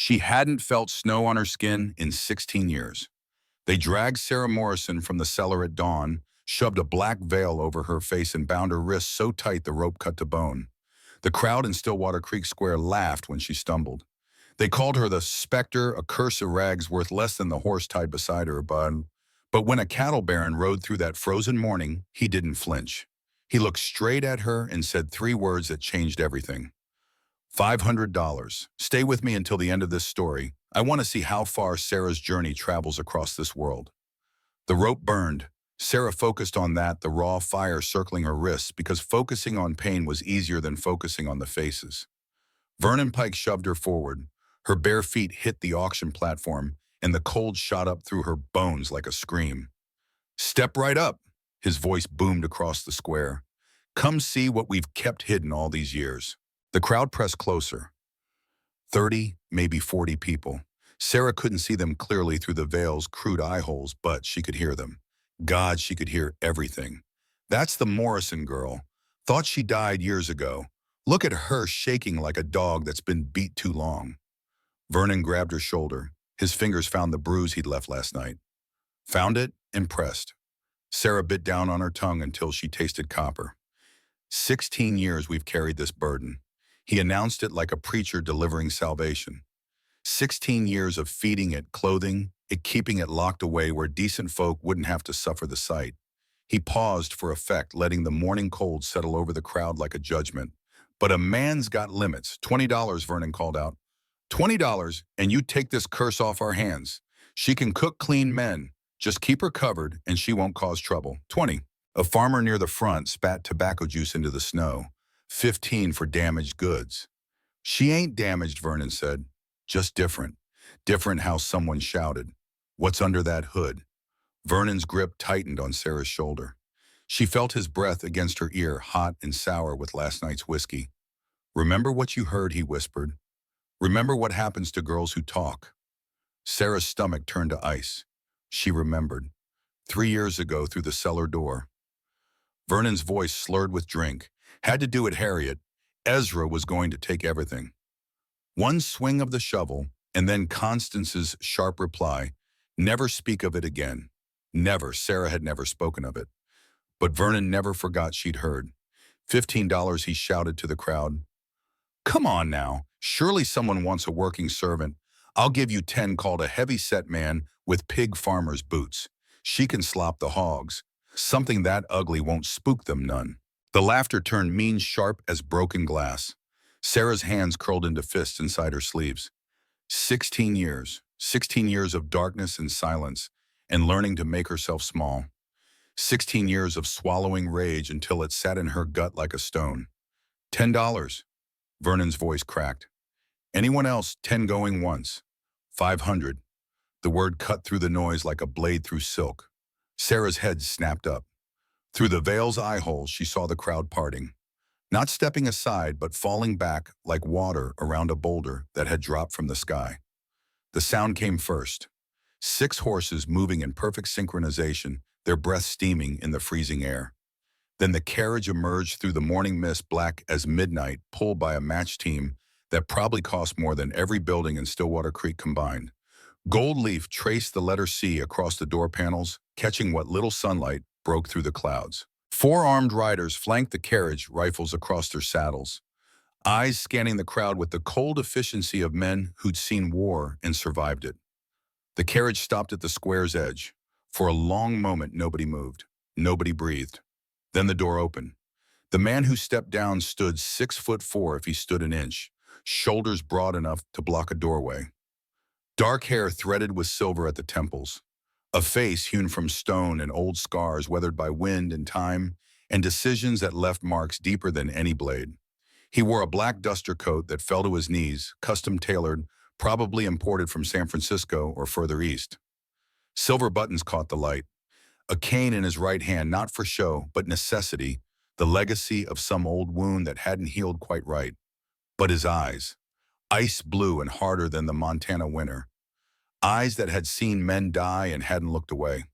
She hadn't felt snow on her skin in 16 years. They dragged Sarah Morrison from the cellar at dawn, shoved a black veil over her face and bound her wrists so tight the rope cut to bone. The crowd in Stillwater Creek Square laughed when she stumbled. They called her the specter, a curse of rags worth less than the horse tied beside her, but when a cattle baron rode through that frozen morning, he didn't flinch. He looked straight at her and said three words that changed everything. $500. Stay with me until the end of this story. I want to see how far Sarah's journey travels across this world. The rope burned. Sarah focused on that, the raw fire circling her wrists, because focusing on pain was easier than focusing on the faces. Vernon Pike shoved her forward. Her bare feet hit the auction platform, and the cold shot up through her bones like a scream. Step right up, his voice boomed across the square. Come see what we've kept hidden all these years. The crowd pressed closer. 30, maybe 40 people. Sarah couldn't see them clearly through the veil's crude eye holes, but she could hear them. God, she could hear everything. That's the Morrison girl. Thought she died years ago. Look at her shaking like a dog that's been beat too long. Vernon grabbed her shoulder. His fingers found the bruise he'd left last night. Found it and pressed. Sarah bit down on her tongue until she tasted copper. 16 years we've carried this burden. He announced it like a preacher delivering salvation. 16 years of feeding it, clothing it, keeping it locked away where decent folk wouldn't have to suffer the sight. He paused for effect, letting the morning cold settle over the crowd like a judgment. But a man's got limits. $20, Vernon called out. $20, and you take this curse off our hands. She can cook clean men. Just keep her covered, and she won't cause trouble. 20. A farmer near the front spat tobacco juice into the snow. 15 for damaged goods. She ain't damaged, Vernon said. Just different. Different how someone shouted. What's under that hood? Vernon's grip tightened on Sarah's shoulder. She felt his breath against her ear, hot and sour with last night's whiskey. Remember what you heard, he whispered. Remember what happens to girls who talk. Sarah's stomach turned to ice. She remembered. 3 years ago through the cellar door. Vernon's voice slurred with drink. Had to do it, Harriet. Ezra was going to take everything. One swing of the shovel, and then Constance's sharp reply, never speak of it again. Never. Sarah had never spoken of it. But Vernon never forgot she'd heard. $15, he shouted to the crowd. Come on now. Surely someone wants a working servant. I'll give you 10 called a heavy-set man with pig farmer's boots. She can slop the hogs. Something that ugly won't spook them none. The laughter turned mean sharp as broken glass. Sarah's hands curled into fists inside her sleeves. 16 years. 16 years of darkness and silence, and learning to make herself small. 16 years of swallowing rage until it sat in her gut like a stone. $10. Vernon's voice cracked. Anyone else? 10 going once. 500. The word cut through the noise like a blade through silk. Sarah's head snapped up. Through the veil's eye holes, she saw the crowd parting. Not stepping aside, but falling back like water around a boulder that had dropped from the sky. The sound came first. 6 horses moving in perfect synchronization, their breath steaming in the freezing air. Then the carriage emerged through the morning mist, black as midnight, pulled by a match team that probably cost more than every building in Stillwater Creek combined. Gold leaf traced the letter C across the door panels, catching what little sunlight broke through the clouds. 4 armed riders flanked the carriage, rifles across their saddles, eyes scanning the crowd with the cold efficiency of men who'd seen war and survived it. The carriage stopped at the square's edge. For a long moment, nobody moved. Nobody breathed. Then the door opened. The man who stepped down stood 6'4" if he stood an inch, shoulders broad enough to block a doorway. Dark hair threaded with silver at the temples. A face hewn from stone and old scars weathered by wind and time, and decisions that left marks deeper than any blade. He wore a black duster coat that fell to his knees, custom-tailored, probably imported from San Francisco or further east. Silver buttons caught the light. A cane in his right hand, not for show, but necessity, the legacy of some old wound that hadn't healed quite right. But his eyes, ice blue and harder than the Montana winter. Eyes that had seen men die and hadn't looked away.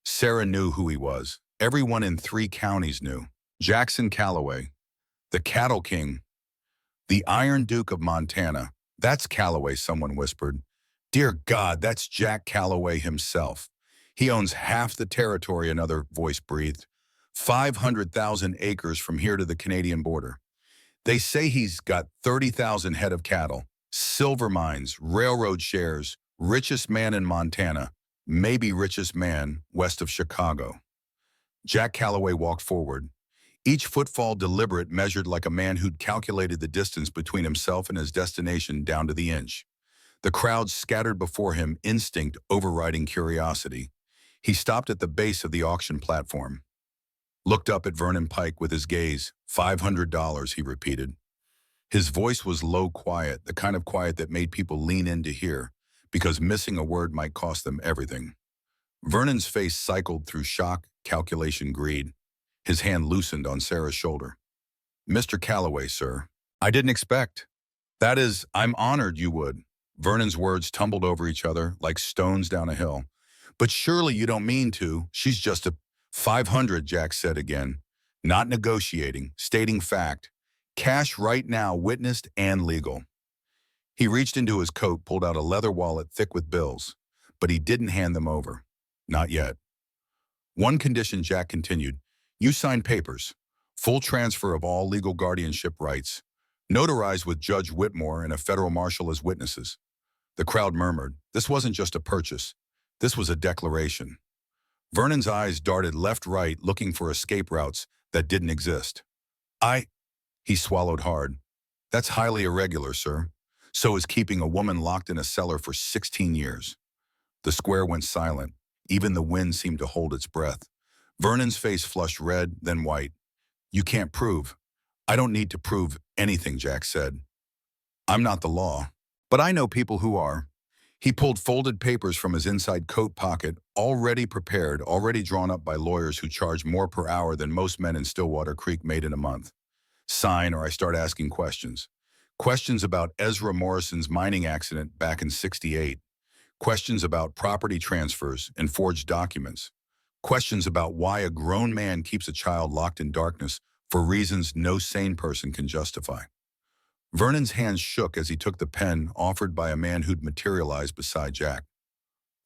Sarah knew who he was. Everyone in 3 counties knew. Jackson Calloway, the Cattle King, the Iron Duke of Montana, That's Calloway, someone whispered. Dear God, that's Jack Calloway himself. He owns half the territory, another voice breathed. 500,000 acres from here to the Canadian border. They say he's got 30,000 head of cattle, silver mines, railroad shares, richest man in Montana, maybe richest man west of Chicago. Jack Calloway walked forward, each footfall deliberate, measured like a man who'd calculated the distance between himself and his destination down to the inch. The crowd scattered before him, instinct overriding curiosity. He stopped at the base of the auction platform, looked up at Vernon Pike with his gaze. $500, he repeated. His voice was low, quiet, the kind of quiet that made people lean in to hear, because missing a word might cost them everything. Vernon's face cycled through shock, calculation, greed. His hand loosened on Sarah's shoulder. Mr. Calloway, sir. I didn't expect. That is, I'm honored you would. Vernon's words tumbled over each other like stones down a hill. But surely you don't mean to. She's just a 500, Jack said again. Not negotiating, stating fact. Cash right now, witnessed and legal. He reached into his coat, pulled out a leather wallet thick with bills, but he didn't hand them over. Not yet. One condition, Jack continued. You sign papers. Full transfer of all legal guardianship rights. Notarized with Judge Whitmore and a federal marshal as witnesses. The crowd murmured. This wasn't just a purchase. This was a declaration. Vernon's eyes darted left-right, looking for escape routes that didn't exist. He swallowed hard. That's highly irregular, sir. So is keeping a woman locked in a cellar for 16 years. The square went silent. Even the wind seemed to hold its breath. Vernon's face flushed red, then white. You can't prove. I don't need to prove anything, Jack said. I'm not the law, but I know people who are. He pulled folded papers from his inside coat pocket, already prepared, already drawn up by lawyers who charge more per hour than most men in Stillwater Creek made in a month. Sign or I start asking questions. Questions about Ezra Morrison's mining accident back in '68. Questions about property transfers and forged documents. Questions about why a grown man keeps a child locked in darkness for reasons no sane person can justify. Vernon's hands shook as he took the pen offered by a man who'd materialized beside Jack.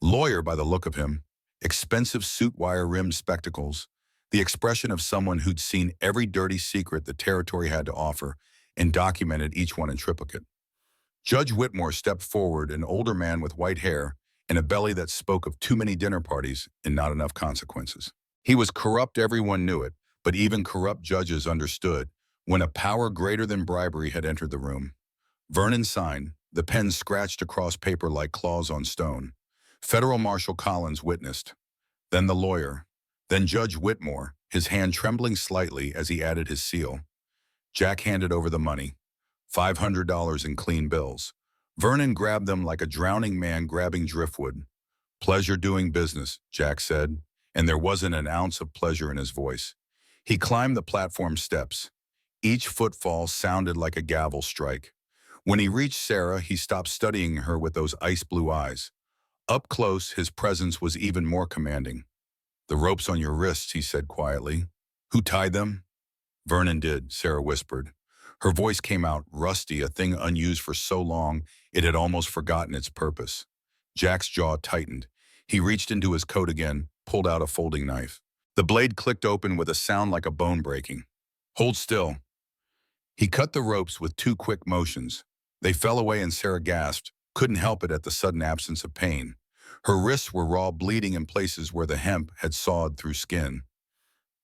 Lawyer by the look of him, expensive suit wire-rimmed spectacles, the expression of someone who'd seen every dirty secret the territory had to offer and documented each one in triplicate. Judge Whitmore stepped forward, an older man with white hair and a belly that spoke of too many dinner parties and not enough consequences. He was corrupt, everyone knew it, but even corrupt judges understood when a power greater than bribery had entered the room. Vernon signed, the pen scratched across paper like claws on stone. Federal Marshal Collins witnessed. Then the lawyer. Then Judge Whitmore, his hand trembling slightly as he added his seal. Jack handed over the money. $500 in clean bills. Vernon grabbed them like a drowning man grabbing driftwood. Pleasure doing business, Jack said, and there wasn't an ounce of pleasure in his voice. He climbed the platform steps. Each footfall sounded like a gavel strike. When he reached Sarah, he stopped studying her with those ice-blue eyes. Up close, his presence was even more commanding. The ropes on your wrists, he said quietly. Who tied them? Vernon did, Sarah whispered. Her voice came out rusty, a thing unused for so long it had almost forgotten its purpose. Jack's jaw tightened. He reached into his coat again, pulled out a folding knife. The blade clicked open with a sound like a bone breaking. Hold still. He cut the ropes with 2 quick motions. They fell away and Sarah gasped, couldn't help it at the sudden absence of pain. Her wrists were raw, bleeding in places where the hemp had sawed through skin.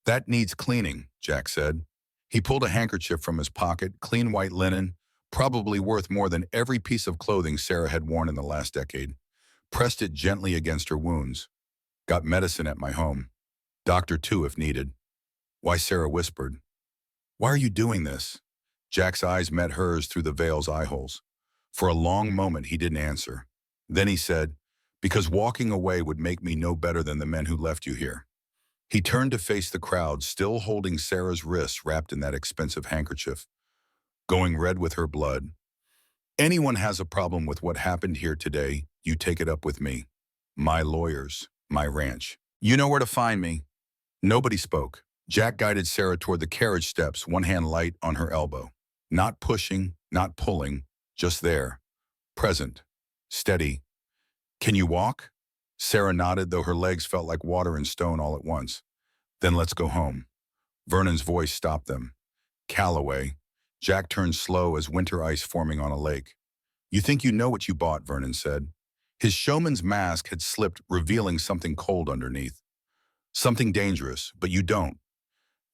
That needs cleaning, Jack said. He pulled a handkerchief from his pocket, clean white linen, probably worth more than every piece of clothing Sarah had worn in the last decade. Pressed it gently against her wounds. Got medicine at my home. Doctor too, if needed. Why, Sarah whispered. Why are you doing this? Jack's eyes met hers through the veil's eye holes. For a long moment, he didn't answer. Then he said, because walking away would make me no better than the men who left you here. He turned to face the crowd, still holding Sarah's wrists wrapped in that expensive handkerchief, going red with her blood. Anyone has a problem with what happened here today, you take it up with me. My lawyers, my ranch. You know where to find me. Nobody spoke. Jack guided Sarah toward the carriage steps, one hand light on her elbow. Not pushing, not pulling, just there. Present. Steady. Can you walk? Sarah nodded, though her legs felt like water and stone all at once. Then let's go home. Vernon's voice stopped them. Calloway. Jack turned slow as winter ice forming on a lake. You think you know what you bought, Vernon said. His showman's mask had slipped, revealing something cold underneath. Something dangerous, but you don't.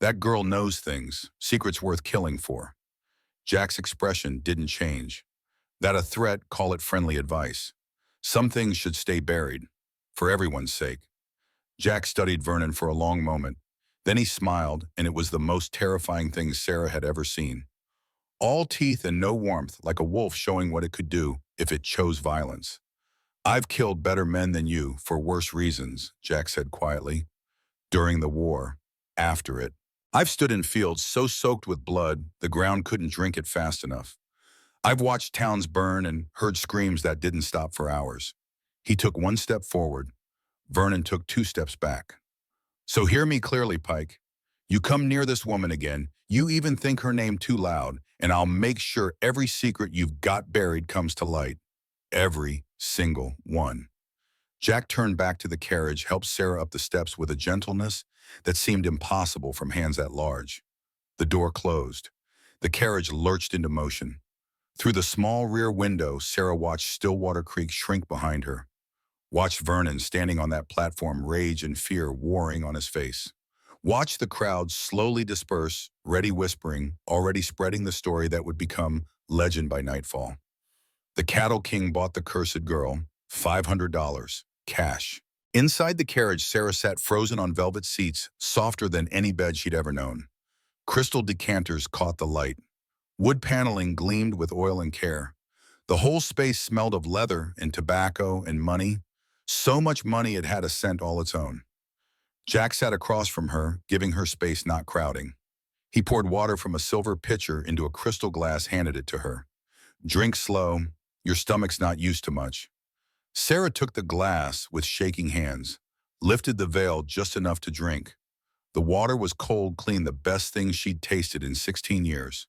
That girl knows things, secrets worth killing for. Jack's expression didn't change. That a threat, call it friendly advice. Some things should stay buried, for everyone's sake. Jack studied Vernon for a long moment. Then he smiled, and it was the most terrifying thing Sarah had ever seen. All teeth and no warmth, like a wolf showing what it could do if it chose violence. I've killed better men than you for worse reasons, Jack said quietly. During the war, after it. I've stood in fields so soaked with blood, the ground couldn't drink it fast enough. I've watched towns burn and heard screams that didn't stop for hours. He took one step forward. Vernon took 2 steps back. So hear me clearly, Pike. You come near this woman again, you even think her name too loud, and I'll make sure every secret you've got buried comes to light. Every single one. Jack turned back to the carriage, helped Sarah up the steps with a gentleness that seemed impossible from hands that large. The door closed. The carriage lurched into motion. Through the small rear window, Sarah watched Stillwater Creek shrink behind her. Watched Vernon standing on that platform, rage and fear warring on his face. Watched the crowd slowly disperse, ready whispering, already spreading the story that would become legend by nightfall. The Cattle King bought the cursed girl, $500, cash. Inside the carriage, Sarah sat frozen on velvet seats, softer than any bed she'd ever known. Crystal decanters caught the light. Wood paneling gleamed with oil and care. The whole space smelled of leather and tobacco and money. So much money it had a scent all its own. Jack sat across from her, giving her space, not crowding. He poured water from a silver pitcher into a crystal glass, handed it to her. Drink slow. Your stomach's not used to much. Sarah took the glass with shaking hands, lifted the veil just enough to drink. The water was cold, clean, the best thing she'd tasted in 16 years.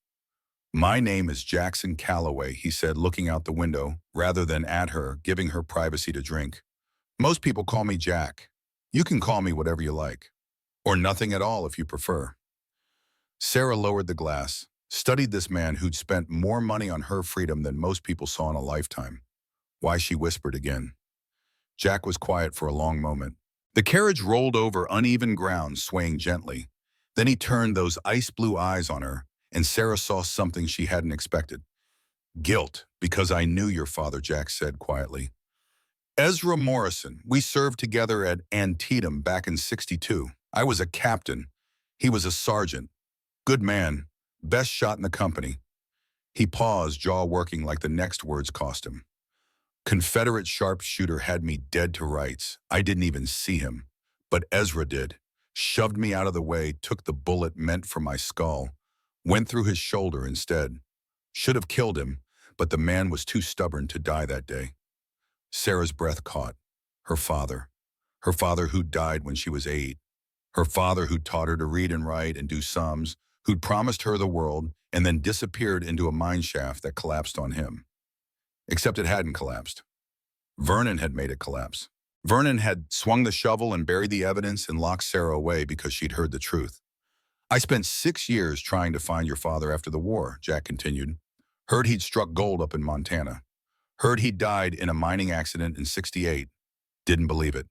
My name is Jackson Calloway, he said, looking out the window, rather than at her, giving her privacy to drink. Most people call me Jack. You can call me whatever you like. Or nothing at all if you prefer. Sarah lowered the glass, studied this man who'd spent more money on her freedom than most people saw in a lifetime. Why, she whispered again. Jack was quiet for a long moment. The carriage rolled over uneven ground, swaying gently. Then he turned those ice-blue eyes on her, and Sarah saw something she hadn't expected. Guilt, because I knew your father, Jack said quietly. Ezra Morrison, we served together at Antietam back in '62. I was a captain. He was a sergeant. Good man. Best shot in the company. He paused, jaw working like the next words cost him. Confederate sharpshooter had me dead to rights. I didn't even see him. But Ezra did. Shoved me out of the way, took the bullet meant for my skull. Went through his shoulder instead. Should have killed him, but the man was too stubborn to die that day. Sarah's breath caught. Her father. Her father who died when she was 8. Her father who taught her to read and write and do sums, who'd promised her the world and then disappeared into a mine shaft that collapsed on him. Except it hadn't collapsed. Vernon had made it collapse. Vernon had swung the shovel and buried the evidence and locked Sarah away because she'd heard the truth. I spent 6 years trying to find your father after the war, Jack continued. Heard he'd struck gold up in Montana. Heard he'd died in a mining accident in '68. Didn't believe it.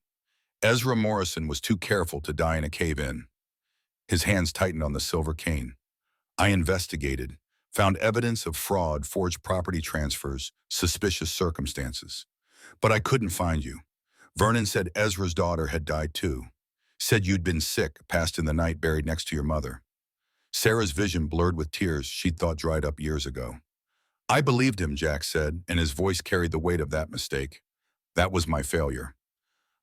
Ezra Morrison was too careful to die in a cave-in. His hands tightened on the silver cane. I investigated, found evidence of fraud, forged property transfers, suspicious circumstances. But I couldn't find you. Vernon said Ezra's daughter had died too. Said you'd been sick, passed in the night buried next to your mother. Sarah's vision blurred with tears she'd thought dried up years ago. I believed him, Jack said, and his voice carried the weight of that mistake. That was my failure.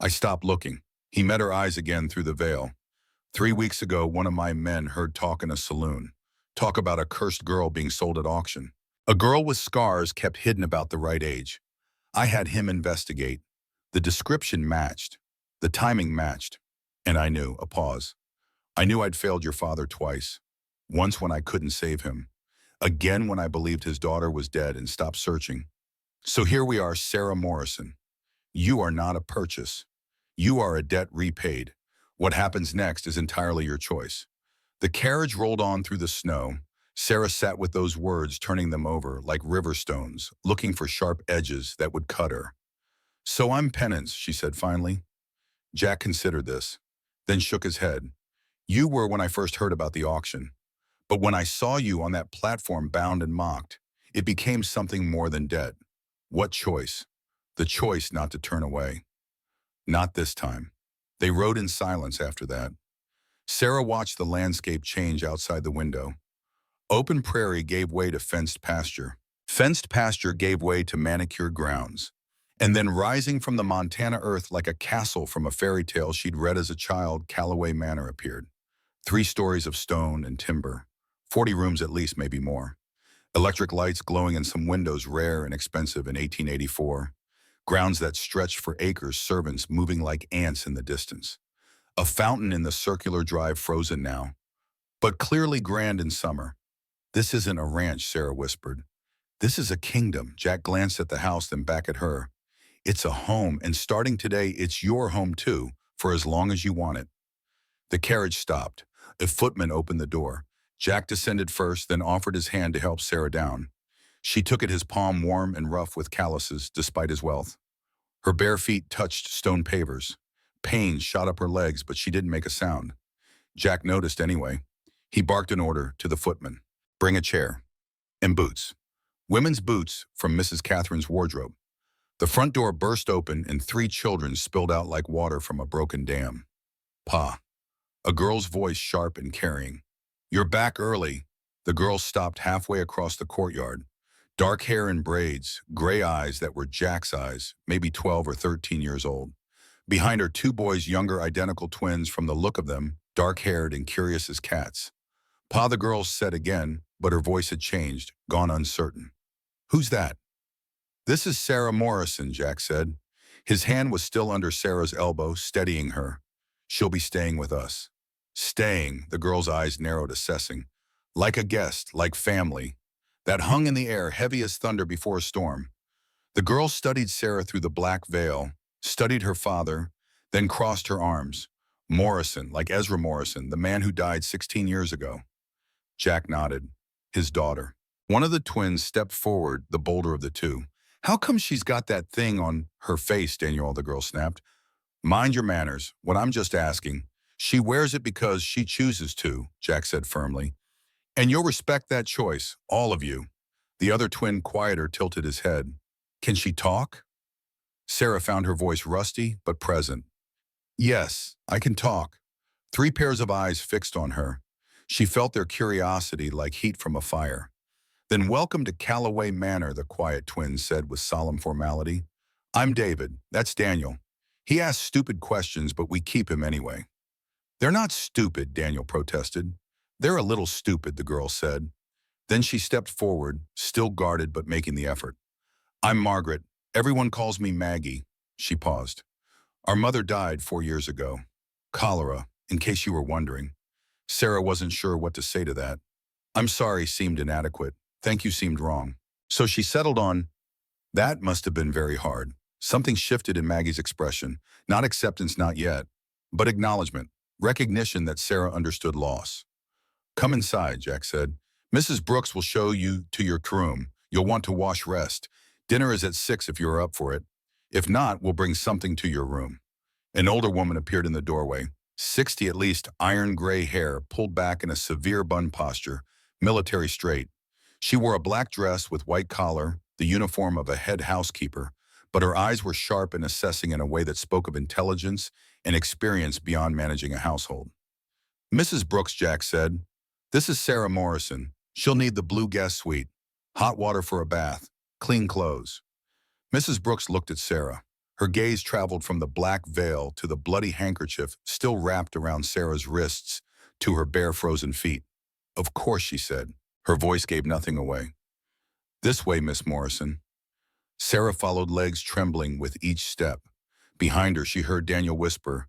I stopped looking. He met her eyes again through the veil. 3 weeks ago, one of my men heard talk in a saloon. Talk about a cursed girl being sold at auction. A girl with scars kept hidden about the right age. I had him investigate. The description matched. The timing matched. And I knew, a pause. I knew I'd failed your father twice. Once when I couldn't save him. Again when I believed his daughter was dead and stopped searching. So here we are, Sarah Morrison. You are not a purchase. You are a debt repaid. What happens next is entirely your choice. The carriage rolled on through the snow. Sarah sat with those words, turning them over like river stones, looking for sharp edges that would cut her. So I'm penance, she said finally. Jack considered this, then shook his head. You were when I first heard about the auction. But when I saw you on that platform bound and mocked, it became something more than debt. What choice? The choice not to turn away. Not this time. They rode in silence after that. Sarah watched the landscape change outside the window. Open prairie gave way to fenced pasture. Fenced pasture gave way to manicured grounds. And then rising from the Montana earth like a castle from a fairy tale she'd read as a child, Callaway Manor appeared. 3 stories of stone and timber. 40 rooms at least, maybe more. Electric lights glowing in some windows rare and expensive in 1884. Grounds that stretched for acres, servants moving like ants in the distance. A fountain in the circular drive frozen now, but clearly grand in summer. This isn't a ranch, Sarah whispered. This is a kingdom. Jack glanced at the house, then back at her. It's a home, and starting today, it's your home too, for as long as you want it. The carriage stopped. A footman opened the door. Jack descended first, then offered his hand to help Sarah down. She took it, his palm warm and rough with calluses, despite his wealth. Her bare feet touched stone pavers. Pain shot up her legs, but she didn't make a sound. Jack noticed anyway. He barked an order to the footman. Bring a chair. And boots. Women's boots from Mrs. Catherine's wardrobe. The front door burst open and 3 children spilled out like water from a broken dam. Pa. A girl's voice sharp and carrying. You're back early. The girl stopped halfway across the courtyard. Dark hair in braids, gray eyes that were Jack's eyes, maybe 12 or 13 years old. Behind her 2 boys, younger identical twins from the look of them, dark-haired and curious as cats. Pa, the girl said again, but her voice had changed, gone uncertain. Who's that? This is Sarah Morrison, Jack said. His hand was still under Sarah's elbow, steadying her. She'll be staying with us. Staying, the girl's eyes narrowed, assessing. Like a guest, like family. That hung in the air, heavy as thunder before a storm. The girl studied Sarah through the black veil, studied her father, then crossed her arms. Morrison, like Ezra Morrison, the man who died 16 years ago. Jack nodded. His daughter. One of the twins stepped forward, the bolder of the 2. How come she's got that thing on her face, Daniel, the girl snapped. Mind your manners. What I'm just asking. She wears it because she chooses to, Jack said firmly. And you'll respect that choice, all of you. The other twin, quieter, tilted his head. Can she talk? Sarah found her voice rusty but present. Yes, I can talk. 3 pairs of eyes fixed on her. She felt their curiosity like heat from a fire. Then welcome to Callaway Manor, the quiet twin said with solemn formality. I'm David, that's Daniel. He asks stupid questions, but we keep him anyway. They're not stupid, Daniel protested. They're a little stupid, the girl said. Then she stepped forward, still guarded but making the effort. I'm Margaret. Everyone calls me Maggie. She paused. Our mother died 4 years ago. Cholera, in case you were wondering. Sarah wasn't sure what to say to that. I'm sorry seemed inadequate. Thank you seemed wrong. So she settled on, that must have been very hard. Something shifted in Maggie's expression. Not acceptance, not yet, but acknowledgement, recognition that Sarah understood loss. Come inside, Jack said. Mrs. Brooks will show you to your room. You'll want to wash rest. Dinner is at 6 if you're up for it. If not, we'll bring something to your room. An older woman appeared in the doorway. 60 at least, iron gray hair, pulled back in a severe bun posture, military straight. She wore a black dress with white collar, the uniform of a head housekeeper, but her eyes were sharp and assessing in a way that spoke of intelligence and experience beyond managing a household. Mrs. Brooks, Jack said, this is Sarah Morrison. She'll need the blue guest suite, hot water for a bath, clean clothes. Mrs. Brooks looked at Sarah. Her gaze traveled from the black veil to the bloody handkerchief still wrapped around Sarah's wrists to her bare frozen feet. Of course, she said. Her voice gave nothing away. This way, Miss Morrison. Sarah followed, legs trembling with each step. Behind her, she heard Daniel whisper,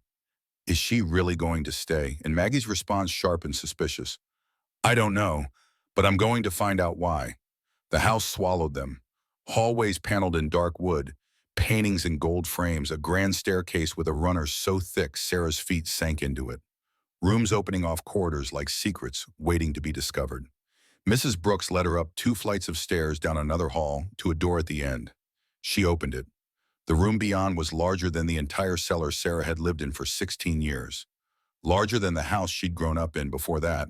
is she really going to stay? And Maggie's response sharp and suspicious. I don't know, but I'm going to find out why. The house swallowed them. Hallways paneled in dark wood, paintings in gold frames, a grand staircase with a runner so thick Sarah's feet sank into it. Rooms opening off corridors like secrets waiting to be discovered. Mrs. Brooks led her up 2 flights of stairs down another hall to a door at the end. She opened it. The room beyond was larger than the entire cellar Sarah had lived in for 16 years. Larger than the house she'd grown up in before that.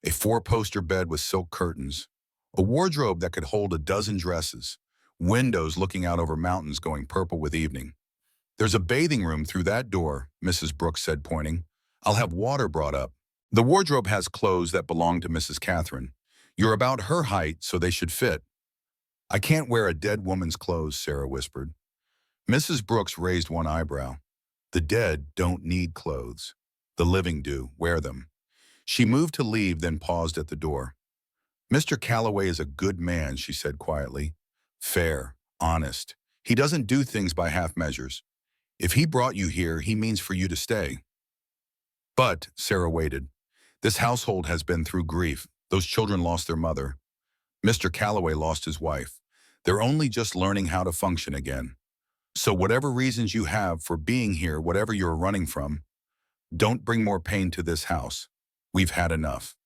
A 4-poster bed with silk curtains. A wardrobe that could hold a dozen dresses. Windows looking out over mountains going purple with evening. "There's a bathing room through that door," Mrs. Brooks said, pointing. "I'll have water brought up. The wardrobe has clothes that belong to Mrs. Catherine. You're about her height, so they should fit." "I can't wear a dead woman's clothes," Sarah whispered. Mrs. Brooks raised one eyebrow. "The dead don't need clothes. The living do. Wear them." She moved to leave, then paused at the door. "Mr. Calloway is a good man," she said quietly. "Fair, honest. He doesn't do things by half measures. If he brought you here, he means for you to stay." "But," Sarah waited, "this household has been through grief. Those children lost their mother. Mr. Calloway lost his wife. They're only just learning how to function again. So whatever reasons you have for being here, whatever you're running from, don't bring more pain to this house. We've had enough."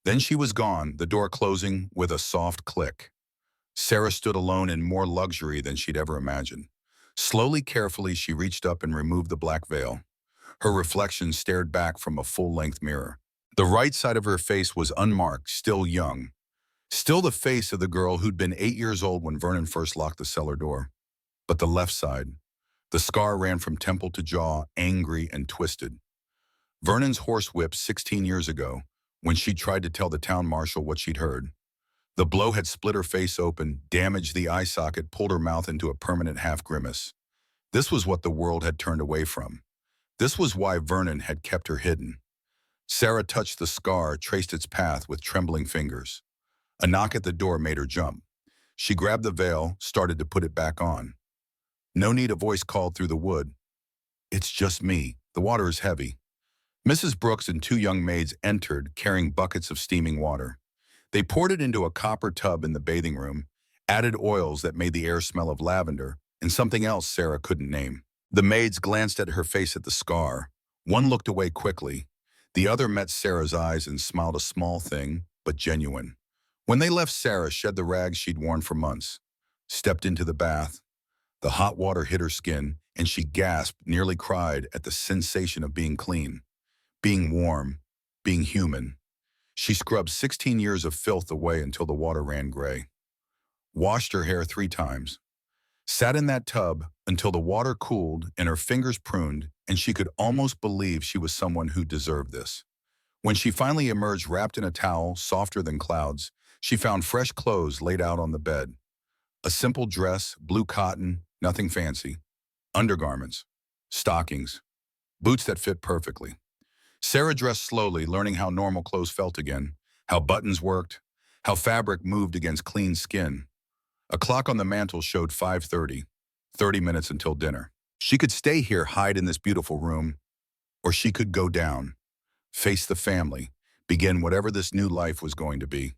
Then she was gone, the door closing with a soft click. Sarah stood alone in more luxury than she'd ever imagined. Slowly, carefully, she reached up and removed the black veil. Her reflection stared back from a full-length mirror. The right side of her face was unmarked, still young. Still the face of the girl who'd been 8 years old when Vernon first locked the cellar door. But the left side, the scar ran from temple to jaw, angry and twisted. Vernon's horsewhip 16 years ago, when she tried to tell the town marshal what she'd heard. The blow had split her face open, damaged the eye socket, pulled her mouth into a permanent half-grimace. This was what the world had turned away from. This was why Vernon had kept her hidden. Sarah touched the scar, traced its path with trembling fingers. A knock at the door made her jump. She grabbed the veil, started to put it back on. "No need," a voice called through the wood. "It's just me. The water is heavy." Mrs. Brooks and 2 young maids entered, carrying buckets of steaming water. They poured it into a copper tub in the bathing room, added oils that made the air smell of lavender, and something else Sarah couldn't name. The maids glanced at her face at the scar. One looked away quickly. The other met Sarah's eyes and smiled, a small thing, but genuine. When they left, Sarah shed the rags she'd worn for months, stepped into the bath. The hot water hit her skin, and she gasped, nearly cried at the sensation of being clean. Being warm, being human. She scrubbed 16 years of filth away until the water ran gray. Washed her hair 3 times. Sat in that tub until the water cooled and her fingers pruned, and she could almost believe she was someone who deserved this. When she finally emerged wrapped in a towel softer than clouds, she found fresh clothes laid out on the bed. A simple dress, blue cotton, nothing fancy. Undergarments, stockings, boots that fit perfectly. Sarah dressed slowly, learning how normal clothes felt again, how buttons worked, how fabric moved against clean skin. A clock on the mantel showed 5:30, 30 minutes until dinner. She could stay here, hide in this beautiful room, or she could go down, face the family, begin whatever this new life was going to be.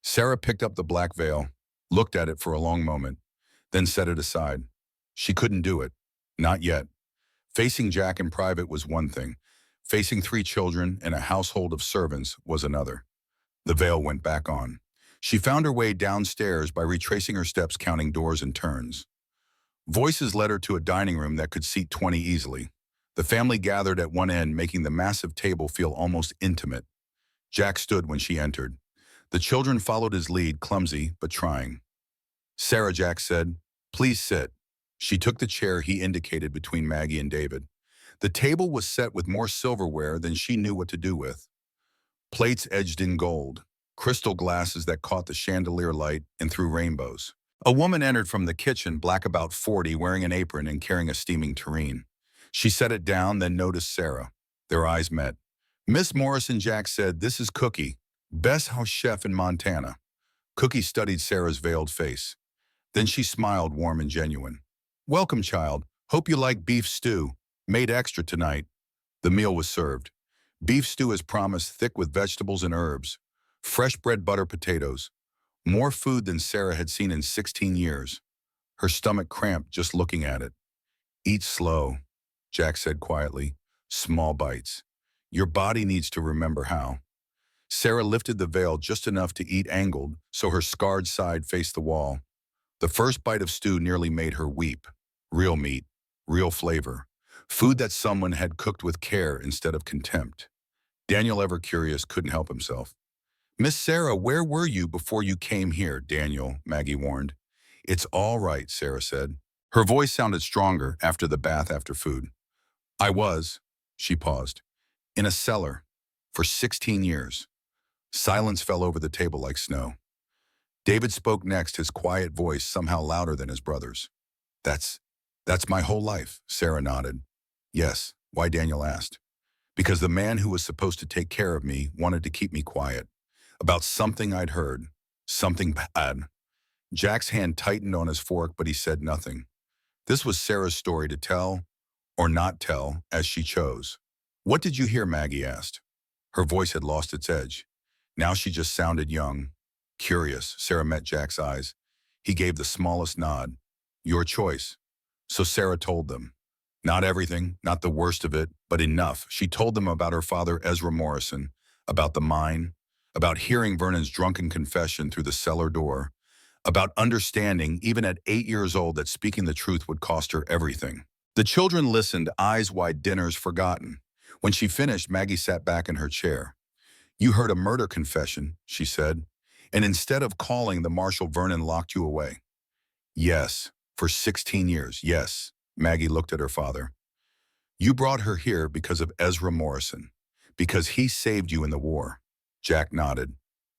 Sarah picked up the black veil, looked at it for a long moment, then set it aside. She couldn't do it. Not yet. Facing Jack in private was one thing. Facing 3 children and a household of servants was another. The veil went back on. She found her way downstairs by retracing her steps, counting doors and turns. Voices led her to a dining room that could seat 20 easily. The family gathered at one end, making the massive table feel almost intimate. Jack stood when she entered. The children followed his lead, clumsy but trying. "Sarah," Jack said, "please sit." She took the chair he indicated between Maggie and David. The table was set with more silverware than she knew what to do with. Plates edged in gold, crystal glasses that caught the chandelier light and threw rainbows. A woman entered from the kitchen, black, about 40, wearing an apron and carrying a steaming tureen. She set it down, then noticed Sarah. Their eyes met. "Miss Morrison," Jack said, "this is Cookie, best house chef in Montana." Cookie studied Sarah's veiled face. Then she smiled, warm and genuine. "Welcome, child. Hope you like beef stew. Made extra tonight." The meal was served. Beef stew as promised, thick with vegetables and herbs. Fresh bread, butter, potatoes. More food than Sarah had seen in 16 years. Her stomach cramped just looking at it. Eat slow, Jack said quietly. Small bites. Your body needs to remember how. Sarah lifted the veil just enough to eat angled so her scarred side faced the wall. The first bite of stew nearly made her weep. Real meat, real flavor. Food that someone had cooked with care instead of contempt. Daniel, ever curious, couldn't help himself. Miss Sarah, where were you before you came here, Daniel, Maggie warned. It's all right, Sarah said. Her voice sounded stronger after the bath after food. I was, she paused, in a cellar for 16 years. Silence fell over the table like snow. David spoke next, his quiet voice somehow louder than his brother's. That's, that's my whole life, Sarah nodded. Yes, why, Daniel asked. Because the man who was supposed to take care of me wanted to keep me quiet. About something I'd heard. Something bad. Jack's hand tightened on his fork, but he said nothing. This was Sarah's story to tell, or not tell, as she chose. What did you hear, Maggie asked. Her voice had lost its edge. Now she just sounded young. Curious, Sarah met Jack's eyes. He gave the smallest nod. Your choice. So Sarah told them. Not everything, not the worst of it, but enough. She told them about her father, Ezra Morrison, about the mine, about hearing Vernon's drunken confession through the cellar door, about understanding, even at 8 years old, that speaking the truth would cost her everything. The children listened, eyes wide, dinners forgotten. When she finished, Maggie sat back in her chair. You heard a murder confession, she said, and instead of calling the marshal, Vernon locked you away. Yes, for 16 years, yes. Maggie looked at her father. You brought her here because of Ezra Morrison, because he saved you in the war. Jack nodded.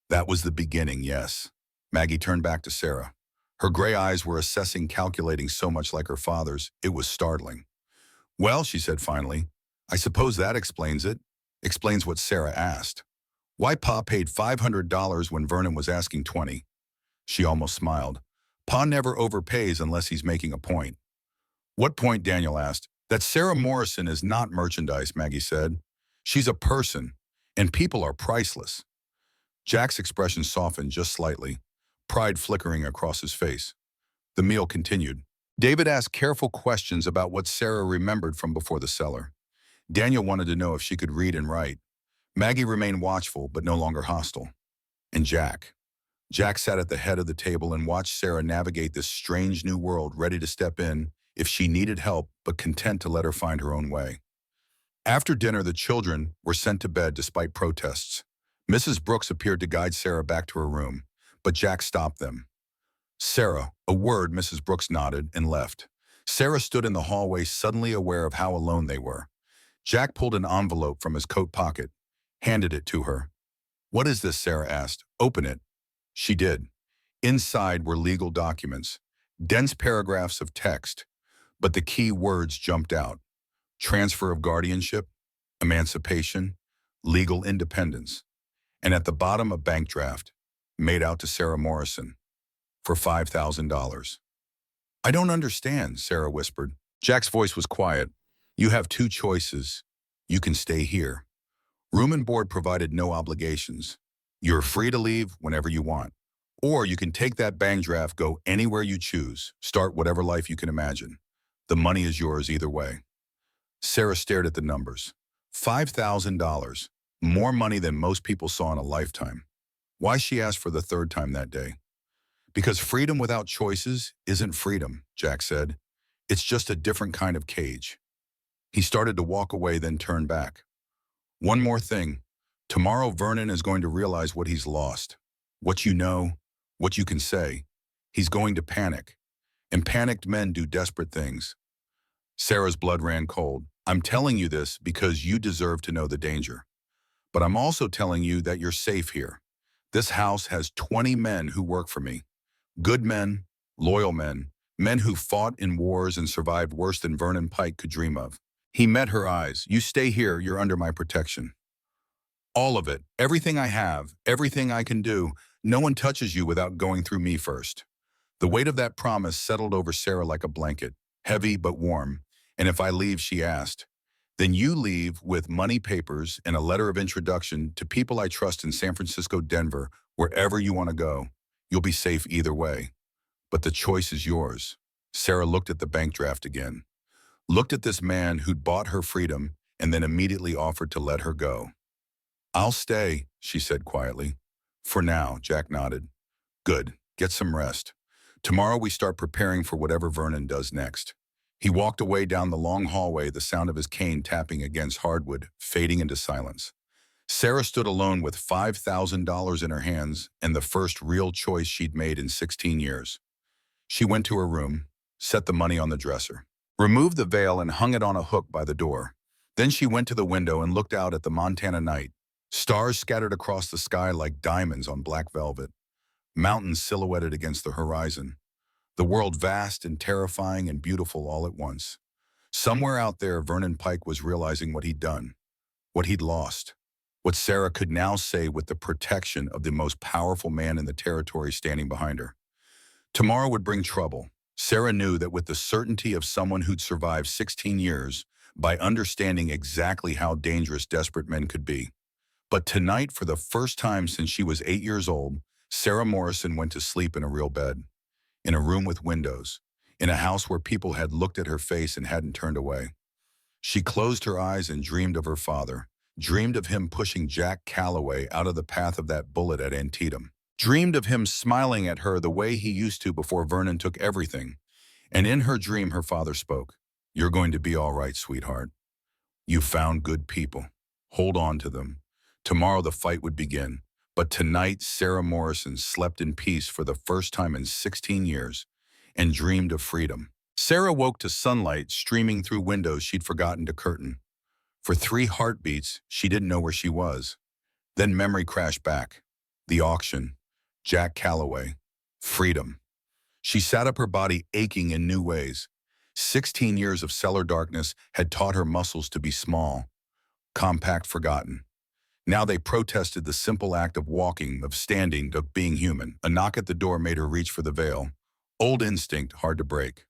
That was the beginning, yes. Maggie turned back to Sarah. Her gray eyes were assessing, calculating, so much like her father's, it was startling. Well, she said finally, I suppose that explains it. Explains what Sarah asked. Why Pa paid $500 when Vernon was asking $20. She almost smiled. Pa never overpays unless he's making a point. What point, Daniel asked. That Sarah Morrison is not merchandise, Maggie said. She's a person, and people are priceless. Jack's expression softened just slightly, pride flickering across his face. The meal continued. David asked careful questions about what Sarah remembered from before the cellar. Daniel wanted to know if she could read and write. Maggie remained watchful, but no longer hostile. And Jack. Jack sat at the head of the table and watched Sarah navigate this strange new world, ready to step in if she needed help, but content to let her find her own way. After dinner, the children were sent to bed despite protests. Mrs. Brooks appeared to guide Sarah back to her room, but Jack stopped them. Sarah, a word. Mrs. Brooks nodded and left. Sarah stood in the hallway, suddenly aware of how alone they were. Jack pulled an envelope from his coat pocket, handed it to her. What is this? Sarah asked. Open it. She did. Inside were legal documents, dense paragraphs of text, but the key words jumped out. Transfer of guardianship, emancipation, legal independence, and at the bottom a bank draft, made out to Sarah Morrison, for $5,000. I don't understand, Sarah whispered. Jack's voice was quiet. You have two choices. You can stay here. Room and board provided, no obligations. You're free to leave whenever you want. Or you can take that bank draft, go anywhere you choose, start whatever life you can imagine. The money is yours either way. Sarah stared at the numbers. $5,000, more money than most people saw in a lifetime. Why, she asked for the third time that day. Because freedom without choices isn't freedom, Jack said. It's just a different kind of cage. He started to walk away, then turned back. One more thing. Tomorrow Vernon is going to realize what he's lost. What you know, what you can say. He's going to panic. And panicked men do desperate things. Sarah's blood ran cold. I'm telling you this because you deserve to know the danger. But I'm also telling you that you're safe here. This house has 20 men who work for me. Good men, loyal men, men who fought in wars and survived worse than Vernon Pike could dream of. He met her eyes. You stay here, you're under my protection. All of it, everything I have, everything I can do, no one touches you without going through me first. The weight of that promise settled over Sarah like a blanket, heavy but warm. And if I leave, she asked, then you leave with money, papers, and a letter of introduction to people I trust in San Francisco, Denver, wherever you want to go. You'll be safe either way, but the choice is yours. Sarah looked at the bank draft again, looked at this man who'd bought her freedom and then immediately offered to let her go. I'll stay, she said quietly. For now, Jack nodded. Good, get some rest. Tomorrow we start preparing for whatever Vernon does next. He walked away down the long hallway, the sound of his cane tapping against hardwood, fading into silence. Sarah stood alone with $5,000 in her hands and the first real choice she'd made in 16 years. She went to her room, set the money on the dresser, removed the veil and hung it on a hook by the door. Then she went to the window and looked out at the Montana night. Stars scattered across the sky like diamonds on black velvet. Mountains silhouetted against the horizon. The world vast and terrifying and beautiful all at once. Somewhere out there, Vernon Pike was realizing what he'd done, what he'd lost, what Sarah could now say with the protection of the most powerful man in the territory standing behind her. Tomorrow would bring trouble. Sarah knew that with the certainty of someone who'd survived 16 years by understanding exactly how dangerous desperate men could be. But tonight, for the first time since she was 8 years old, Sarah Morrison went to sleep in a real bed, in a room with windows, in a house where people had looked at her face and hadn't turned away. She closed her eyes and dreamed of her father, dreamed of him pushing Jack Calloway out of the path of that bullet at Antietam, dreamed of him smiling at her the way he used to before Vernon took everything. And in her dream, her father spoke. You're going to be all right, sweetheart. You found good people. Hold on to them. Tomorrow the fight would begin. But tonight, Sarah Morrison slept in peace for the first time in 16 years and dreamed of freedom. Sarah woke to sunlight streaming through windows she'd forgotten to curtain. For 3 heartbeats, she didn't know where she was. Then memory crashed back. The auction, Jack Calloway, freedom. She sat up, her body aching in new ways. 16 years of cellar darkness had taught her muscles to be small, compact, forgotten. Now they protested the simple act of walking, of standing, of being human. A knock at the door made her reach for the veil. Old instinct, hard to break.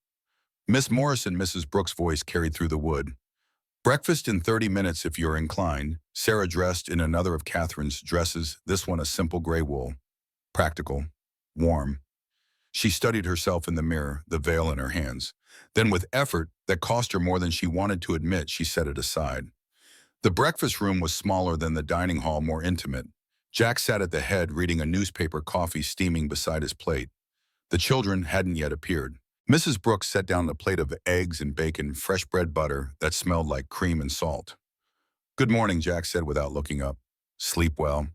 Miss Morrison, Mrs. Brooks' voice carried through the wood. Breakfast in 30 minutes if you're inclined. Sarah dressed in another of Catherine's dresses, this one a simple gray wool. Practical, warm. She studied herself in the mirror, the veil in her hands. Then with effort that cost her more than she wanted to admit, she set it aside. The breakfast room was smaller than the dining hall, more intimate. Jack sat at the head reading a newspaper, coffee steaming beside his plate. The children hadn't yet appeared. Mrs. Brooks set down a plate of eggs and bacon, fresh bread butter that smelled like cream and salt. Good morning, Jack said without looking up. Sleep well?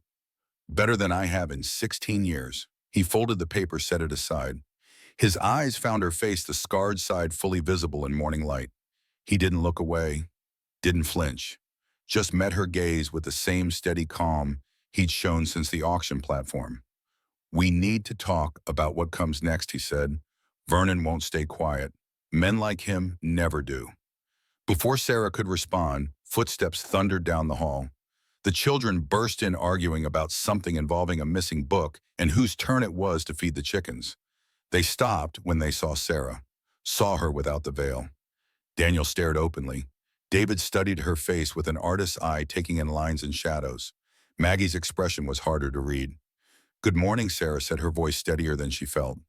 Better than I have in 16 years. He folded the paper, set it aside. His eyes found her face, the scarred side fully visible in morning light. He didn't look away, didn't flinch. Just met her gaze with the same steady calm he'd shown since the auction platform. We need to talk about what comes next, he said. Vernon won't stay quiet. Men like him never do. Before Sarah could respond, footsteps thundered down the hall. The children burst in arguing about something involving a missing book and whose turn it was to feed the chickens. They stopped when they saw Sarah, saw her without the veil. Daniel stared openly. David studied her face with an artist's eye, taking in lines and shadows. Maggie's expression was harder to read. Good morning, Sarah said, her voice steadier than she felt.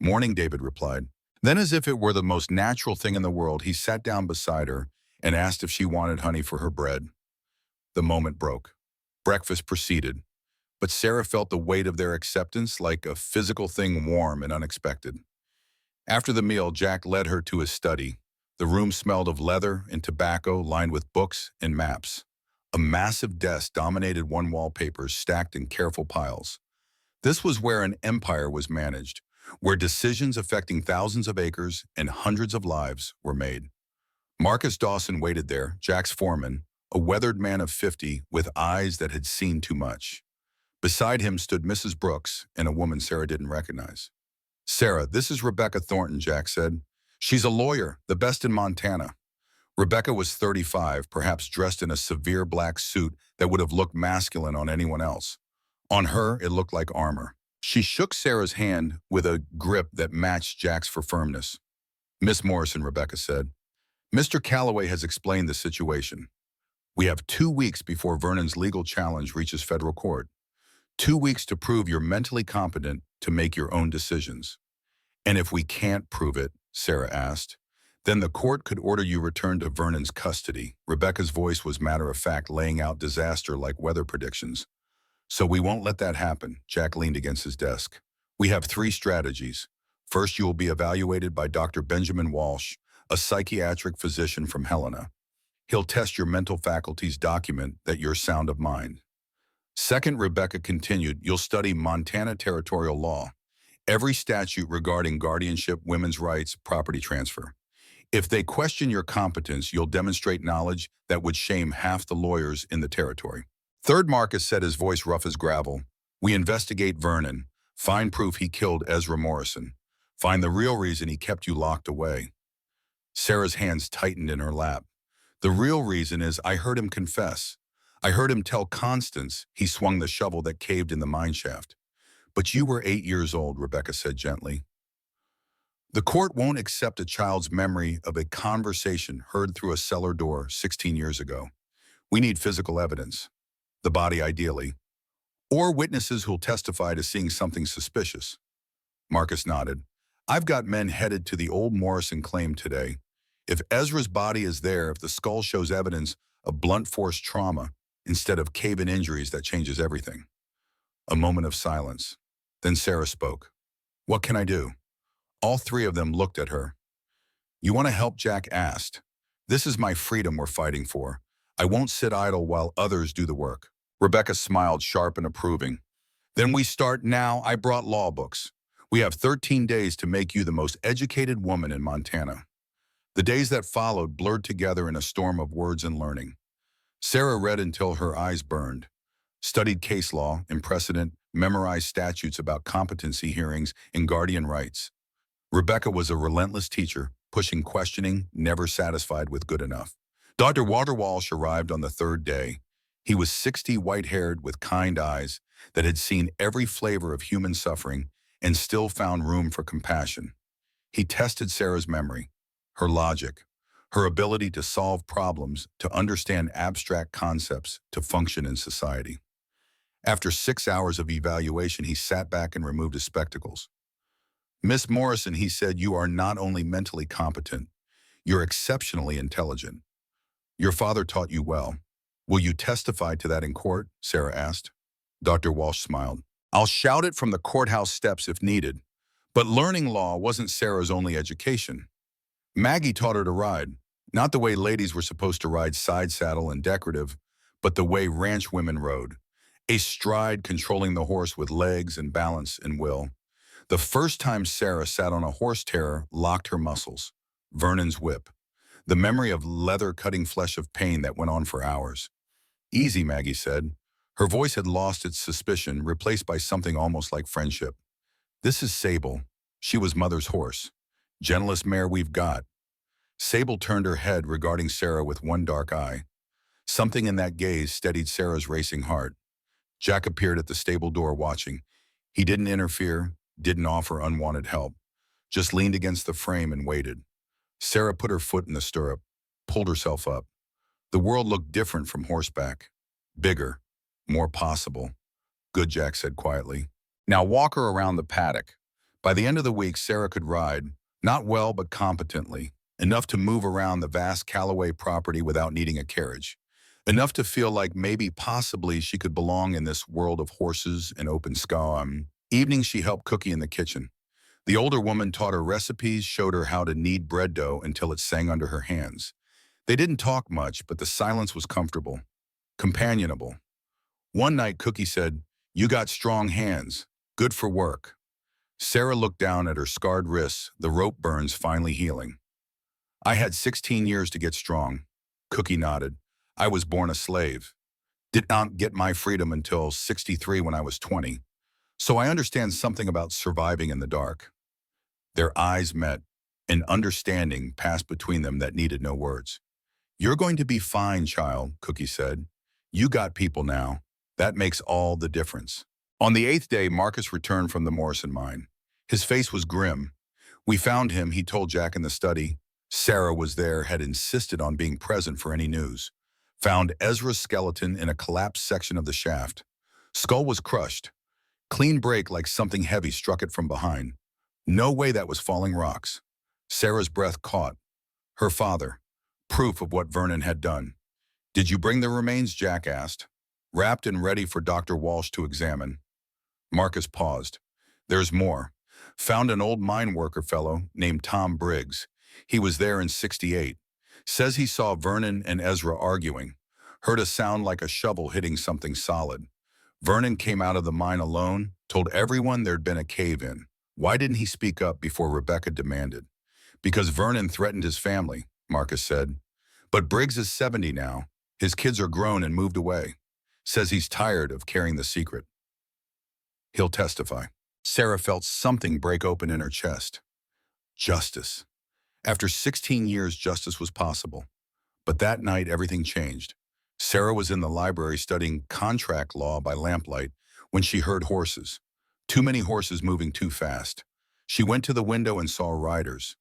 Morning, David replied. Then, as if it were the most natural thing in the world, he sat down beside her and asked if she wanted honey for her bread. The moment broke. Breakfast proceeded, but Sarah felt the weight of their acceptance like a physical thing, warm and unexpected. After the meal, Jack led her to his study. The room smelled of leather and tobacco, lined with books and maps. A massive desk dominated one wall, papers stacked in careful piles. This was where an empire was managed, where decisions affecting thousands of acres and hundreds of lives were made. Marcus Dawson waited there, Jack's foreman, a weathered man of 50 with eyes that had seen too much. Beside him stood Mrs. Brooks and a woman Sarah didn't recognize. Sarah, this is Rebecca Thornton, Jack said. She's a lawyer, the best in Montana. Rebecca was 35, perhaps dressed in a severe black suit that would have looked masculine on anyone else. On her, it looked like armor. She shook Sarah's hand with a grip that matched Jack's for firmness. Miss Morrison, Rebecca said, Mr. Calloway has explained the situation. We have 2 weeks before Vernon's legal challenge reaches federal court. 2 weeks to prove you're mentally competent to make your own decisions. And if we can't prove it, Sarah asked, then the court could order you returned to Vernon's custody. Rebecca's voice was matter-of-fact, laying out disaster like weather predictions. So we won't let that happen. Jack leaned against his desk. We have three strategies. First, you will be evaluated by Dr. Benjamin Walsh, a psychiatric physician from Helena. He'll test your mental faculties, document that you're sound of mind. Second, Rebecca continued, you'll study Montana territorial law, every statute regarding guardianship, women's rights, property transfer. If they question your competence, you'll demonstrate knowledge that would shame half the lawyers in the territory. Third, Marcus said, his voice rough as gravel, we investigate Vernon, find proof he killed Ezra Morrison, find the real reason he kept you locked away. Sarah's hands tightened in her lap. The real reason is I heard him confess. I heard him tell Constance he swung the shovel that caved in the mine shaft. But you were 8 years old, Rebecca said gently. The court won't accept a child's memory of a conversation heard through a cellar door 16 years ago. We need physical evidence, the body ideally, or witnesses who'll testify to seeing something suspicious. Marcus nodded. I've got men headed to the old Morrison claim today. If Ezra's body is there, if the skull shows evidence of blunt force trauma instead of cave-in injuries, that changes everything. A moment of silence. Then Sarah spoke. What can I do? All three of them looked at her. You want to help? Jack asked. This is my freedom we're fighting for. I won't sit idle while others do the work. Rebecca smiled, sharp and approving. Then we start now. I brought law books. We have 13 days to make you the most educated woman in Montana. The days that followed blurred together in a storm of words and learning. Sarah read until her eyes burned, studied case law and precedent, memorized statutes about competency hearings and guardian rights. Rebecca was a relentless teacher, pushing questioning, never satisfied with good enough. Dr. Walter Walsh arrived on the third day. He was 60, white-haired, with kind eyes that had seen every flavor of human suffering and still found room for compassion. He tested Sarah's memory, her logic, her ability to solve problems, to understand abstract concepts, to function in society. After 6 hours of evaluation, he sat back and removed his spectacles. Miss Morrison, he said, you are not only mentally competent, you're exceptionally intelligent. Your father taught you well. Will you testify to that in court? Sarah asked. Dr. Walsh smiled. I'll shout it from the courthouse steps if needed. But learning law wasn't Sarah's only education. Maggie taught her to ride, not the way ladies were supposed to ride side saddle and decorative, but the way ranch women rode, a stride controlling the horse with legs and balance and will. The first time Sarah sat on a horse, terror locked her muscles. Vernon's whip, the memory of leather cutting flesh of pain that went on for hours. Easy, Maggie said. Her voice had lost its suspicion, replaced by something almost like friendship. This is Sable. She was Mother's horse. Gentlest mare we've got. Sable turned her head, regarding Sarah with one dark eye. Something in that gaze steadied Sarah's racing heart. Jack appeared at the stable door watching. He didn't interfere, didn't offer unwanted help, just leaned against the frame and waited. Sarah put her foot in the stirrup, pulled herself up. The world looked different from horseback. Bigger, more possible. Good, Jack said quietly. Now walk her around the paddock. By the end of the week, Sarah could ride, not well but competently, enough to move around the vast Callaway property without needing a carriage, enough to feel like maybe possibly she could belong in this world of horses and open sky. Evenings she helped Cookie in the kitchen. The older woman taught her recipes, showed her how to knead bread dough until it sang under her hands. They didn't talk much, but the silence was comfortable, companionable. One night, Cookie said, "You got strong hands, good for work." Sarah looked down at her scarred wrists, the rope burns finally healing. "I had 16 years to get strong." Cookie nodded. "I was born a slave. Did not get my freedom until 63 when I was 20. So I understand something about surviving in the dark." Their eyes met. An understanding passed between them that needed no words. "You're going to be fine, child," Cookie said. "You got people now. That makes all the difference." On the 8th day, Marcus returned from the Morrison mine. His face was grim. "We found him," he told Jack in the study. Sarah was there, had insisted on being present for any news. "Found Ezra's skeleton in a collapsed section of the shaft. Skull was crushed. Clean break like something heavy struck it from behind. No way that was falling rocks. Sarah's breath caught. Her father. Proof of what Vernon had done. Did you bring the remains? Jack asked. Wrapped and ready for Dr. Walsh to examine. Marcus paused. There's more. Found an old mine worker fellow named Tom Briggs. He was there in '68. Says he saw Vernon and Ezra arguing. Heard a sound like a shovel hitting something solid. Vernon came out of the mine alone, told everyone there'd been a cave-in. Why didn't he speak up before Rebecca demanded? Because Vernon threatened his family, Marcus said. But Briggs is 70 now. His kids are grown and moved away. Says he's tired of carrying the secret. He'll testify. Sarah felt something break open in her chest. Justice. After 16 years, justice was possible. But that night, everything changed. Sarah was in the library studying contract law by lamplight when she heard horses. Too many horses moving too fast. She went to the window and saw riders.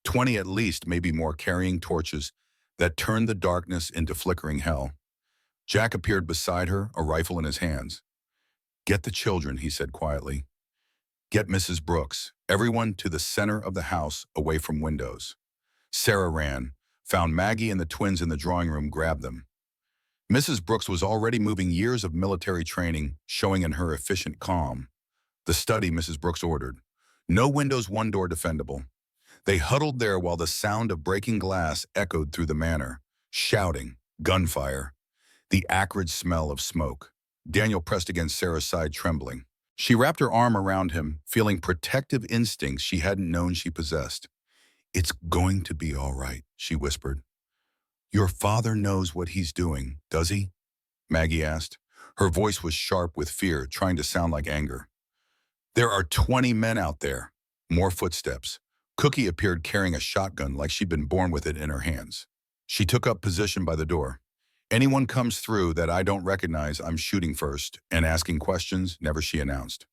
20 at least, maybe more, carrying torches that turned the darkness into flickering hell. Jack appeared beside her, a rifle in his hands. Get the children, he said quietly. Get Mrs. Brooks, everyone to the center of the house, away from windows. Sarah ran, found Maggie and the twins in the drawing room, grabbed them. Mrs. Brooks was already moving, years of military training showing in her efficient calm. The study, Mrs. Brooks ordered. No windows, one door defendable. They huddled there while the sound of breaking glass echoed through the manor. Shouting, gunfire, the acrid smell of smoke. Daniel pressed against Sarah's side, trembling. She wrapped her arm around him, feeling protective instincts she hadn't known she possessed. It's going to be all right, she whispered. Your father knows what he's doing, does he? Maggie asked. Her voice was sharp with fear, trying to sound like anger. There are 20 men out there. More footsteps. Cookie appeared carrying a shotgun like she'd been born with it in her hands. She took up position by the door. Anyone comes through that I don't recognize, I'm shooting first, and asking questions, never, she announced.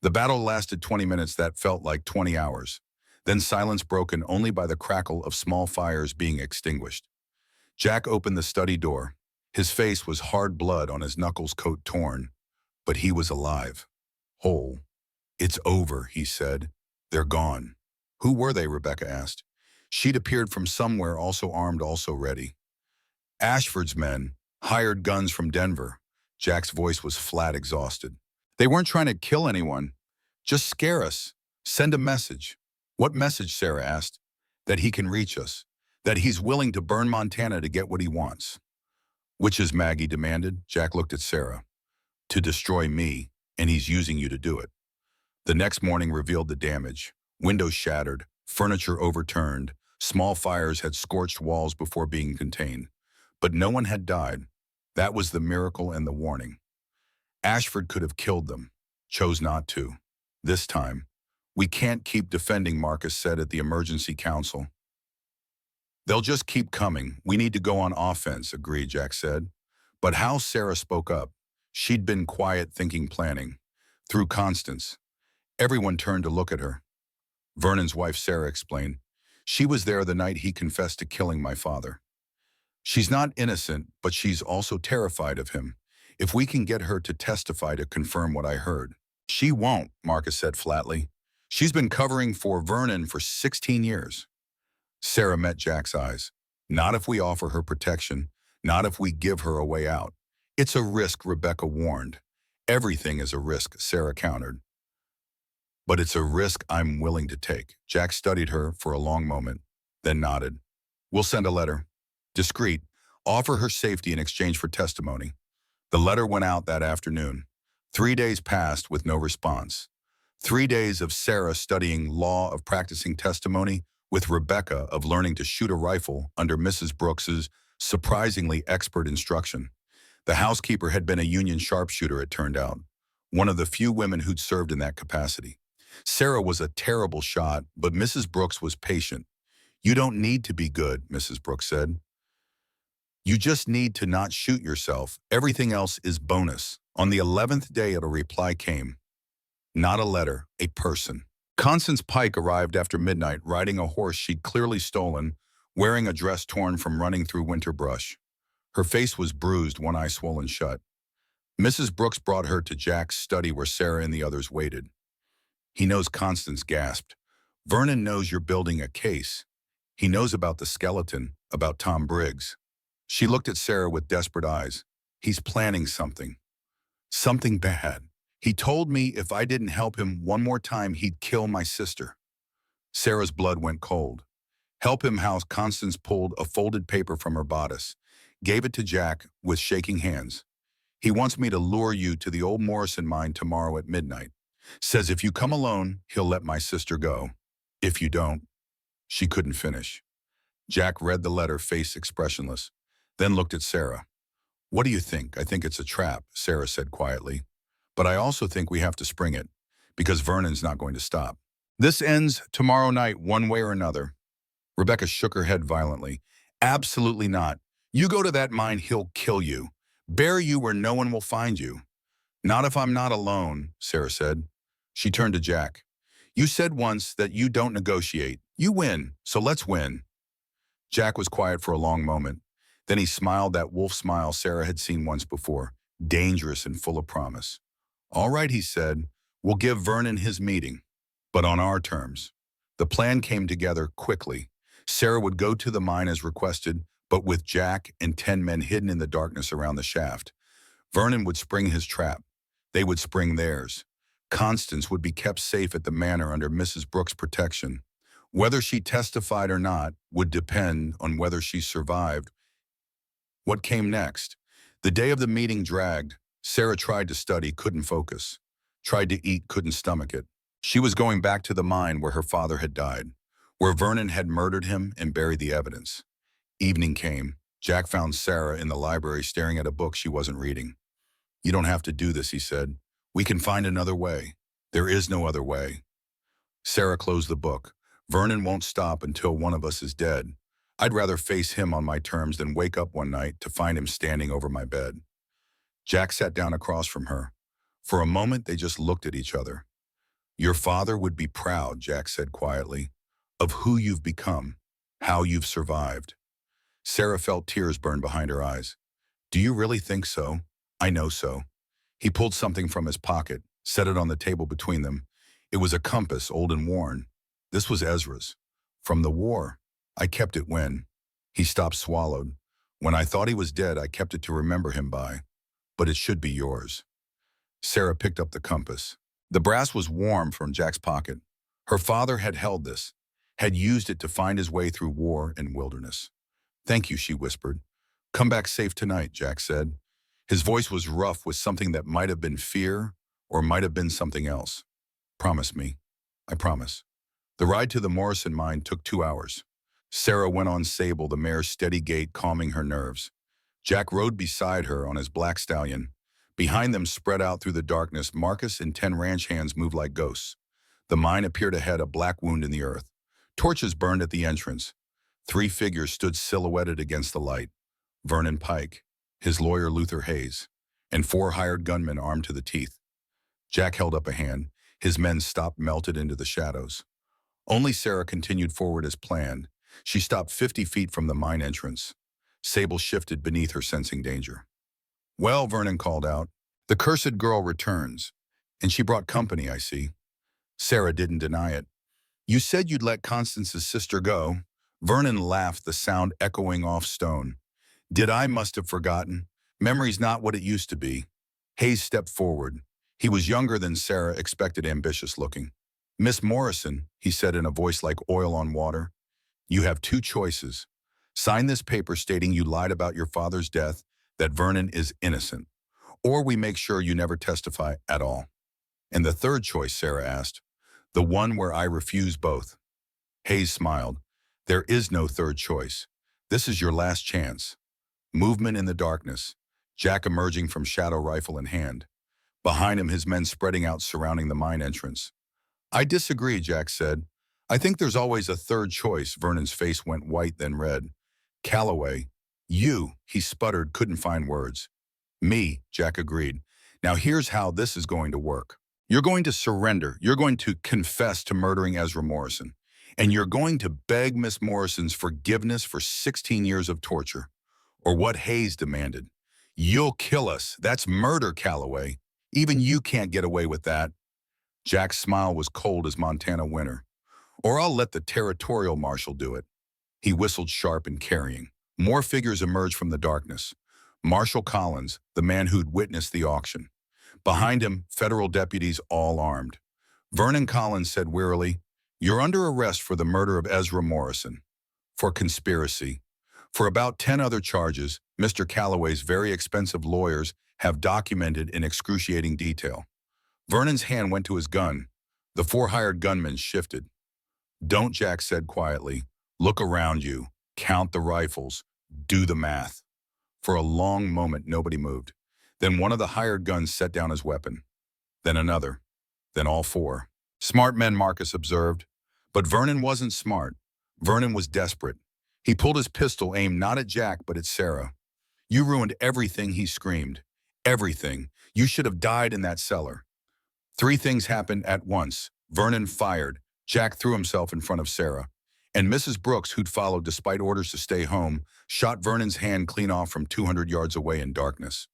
The battle lasted 20 minutes that felt like 20 hours. Then silence broken only by the crackle of small fires being extinguished. Jack opened the study door. His face was hard blood on his knuckles, coat torn. But he was alive. Whole. It's over, he said. They're gone. Who were they? Rebecca asked. She'd appeared from somewhere, also armed, also ready. Ashford's men, hired guns from Denver. Jack's voice was flat, exhausted. They weren't trying to kill anyone. Just scare us. Send a message. What message? Sarah asked. That he can reach us. That he's willing to burn Montana to get what he wants. Which is, Maggie demanded. Jack looked at Sarah. To destroy me, and he's using you to do it. The next morning revealed the damage. Windows shattered, furniture overturned, small fires had scorched walls before being contained. But no one had died. That was the miracle and the warning. Ashford could have killed them, chose not to. This time, we can't keep defending, Marcus said at the emergency council. They'll just keep coming. We need to go on offense, agreed, Jack said. But how? Sarah spoke up. She'd been quiet, thinking, planning. Through Constance. Everyone turned to look at her. Vernon's wife, Sarah, explained. She was there the night he confessed to killing my father. She's not innocent, but she's also terrified of him. If we can get her to testify to confirm what I heard. She won't, Marcus said flatly. She's been covering for Vernon for 16 years. Sarah met Jack's eyes. Not if we offer her protection, not if we give her a way out. It's a risk, Rebecca warned. Everything is a risk, Sarah countered. But it's a risk I'm willing to take. Jack studied her for a long moment, then nodded. We'll send a letter. Discreet. Offer her safety in exchange for testimony. The letter went out that afternoon. 3 days passed with no response. 3 days of Sarah studying law, of practicing testimony, with Rebecca of learning to shoot a rifle under Mrs. Brooks's surprisingly expert instruction. The housekeeper had been a Union sharpshooter, it turned out. One of the few women who'd served in that capacity. Sarah was a terrible shot, but Mrs. Brooks was patient. You don't need to be good, Mrs. Brooks said. You just need to not shoot yourself. Everything else is bonus. On the 11th day, a reply came. Not a letter, a person. Constance Pike arrived after midnight, riding a horse she'd clearly stolen, wearing a dress torn from running through winter brush. Her face was bruised, one eye swollen shut. Mrs. Brooks brought her to Jack's study where Sarah and the others waited. He knows, Constance gasped. Vernon knows you're building a case. He knows about the skeleton, about Tom Briggs. She looked at Sarah with desperate eyes. He's planning something. Something bad. He told me if I didn't help him one more time, he'd kill my sister. Sarah's blood went cold. Help him how? Constance pulled a folded paper from her bodice, gave it to Jack with shaking hands. He wants me to lure you to the old Morrison mine tomorrow at midnight. Says if you come alone, he'll let my sister go. If you don't. She couldn't finish. Jack read the letter, face expressionless, then looked at Sarah. What do you think? I think it's a trap, Sarah said quietly. But I also think we have to spring it, because Vernon's not going to stop. This ends tomorrow night one way or another. Rebecca shook her head violently. Absolutely not. You go to that mine, he'll kill you. Bury you where no one will find you. Not if I'm not alone, Sarah said. She turned to Jack. You said once that you don't negotiate. You win, so let's win. Jack was quiet for a long moment. Then he smiled that wolf smile Sarah had seen once before, dangerous and full of promise. All right, he said, we'll give Vernon his meeting, but on our terms. The plan came together quickly. Sarah would go to the mine as requested, but with Jack and 10 men hidden in the darkness around the shaft. Vernon would spring his trap. They would spring theirs. Constance would be kept safe at the manor under Mrs. Brooks' protection. Whether she testified or not would depend on whether she survived. What came next? The day of the meeting dragged. Sarah tried to study, couldn't focus. Tried to eat, couldn't stomach it. She was going back to the mine where her father had died, where Vernon had murdered him and buried the evidence. Evening came. Jack found Sarah in the library staring at a book she wasn't reading. You don't have to do this, he said. We can find another way. There is no other way. Sarah closed the book. Vernon won't stop until one of us is dead. I'd rather face him on my terms than wake up one night to find him standing over my bed. Jack sat down across from her. For a moment, they just looked at each other. Your father would be proud, Jack said quietly, of who you've become, how you've survived. Sarah felt tears burn behind her eyes. Do you really think so? I know so. He pulled something from his pocket, set it on the table between them. It was a compass, old and worn. This was Ezra's. From the war. I kept it when he stopped, swallowed. When I thought he was dead, I kept it to remember him by. But it should be yours. Sarah picked up the compass. The brass was warm from Jack's pocket. Her father had held this, had used it to find his way through war and wilderness. Thank you, she whispered. Come back safe tonight, Jack said. His voice was rough with something that might have been fear or might have been something else. Promise me. I promise. The ride to the Morrison mine took 2 hours. Sarah went on Sable, the mare's steady gait calming her nerves. Jack rode beside her on his black stallion. Behind them, spread out through the darkness, Marcus and 10 ranch hands moved like ghosts. The mine appeared ahead, a black wound in the earth. Torches burned at the entrance. 3 figures stood silhouetted against the light. Vernon Pike, his lawyer Luther Hayes, and 4 hired gunmen armed to the teeth. Jack held up a hand. His men stopped, melted into the shadows. Only Sarah continued forward as planned. She stopped 50 feet from the mine entrance. Sable shifted beneath her, sensing danger. Well, Vernon called out, the cursed girl returns. And she brought company, I see. Sarah didn't deny it. You said you'd let Constance's sister go. Vernon laughed, the sound echoing off stone. Did I? Must have forgotten. Memory's not what it used to be. Hayes stepped forward. He was younger than Sarah expected, ambitious looking. Miss Morrison, he said in a voice like oil on water, you have 2 choices. Sign this paper stating you lied about your father's death, that Vernon is innocent, or we make sure you never testify at all. And the third choice, Sarah asked, the one where I refuse both. Hayes smiled. There is no third choice. This is your last chance. Movement in the darkness. Jack emerging from shadow, rifle in hand. Behind him, his men spreading out, surrounding the mine entrance. I disagree, Jack said. I think there's always a third choice. Vernon's face went white, then red. Calloway. You, he sputtered, couldn't find words. Me, Jack agreed. Now here's how this is going to work. You're going to surrender. You're going to confess to murdering Ezra Morrison. And you're going to beg Miss Morrison's forgiveness for 16 years of torture. Or what Hayes demanded. You'll kill us. That's murder, Calloway. Even you can't get away with that. Jack's smile was cold as Montana winter. Or I'll let the territorial marshal do it. He whistled sharp and carrying. More figures emerged from the darkness. Marshal Collins, the man who'd witnessed the auction. Behind him, federal deputies all armed. Vernon Collins said wearily, "You're under arrest for the murder of Ezra Morrison, for conspiracy. For about 10 other charges, Mr. Calloway's very expensive lawyers have documented in excruciating detail." Vernon's hand went to his gun. The 4 hired gunmen shifted. "Don't," Jack said quietly. "Look around you. Count the rifles. Do the math." For a long moment, nobody moved. Then one of the hired guns set down his weapon. Then another. Then all 4. "Smart men," Marcus observed. But Vernon wasn't smart. Vernon was desperate. He pulled his pistol, aimed not at Jack, but at Sarah. "You ruined everything," he screamed. "Everything. You should have died in that cellar." 3 things happened at once. Vernon fired. Jack threw himself in front of Sarah. And Mrs. Brooks, who'd followed despite orders to stay home, shot Vernon's hand clean off from 200 yards away in darkness.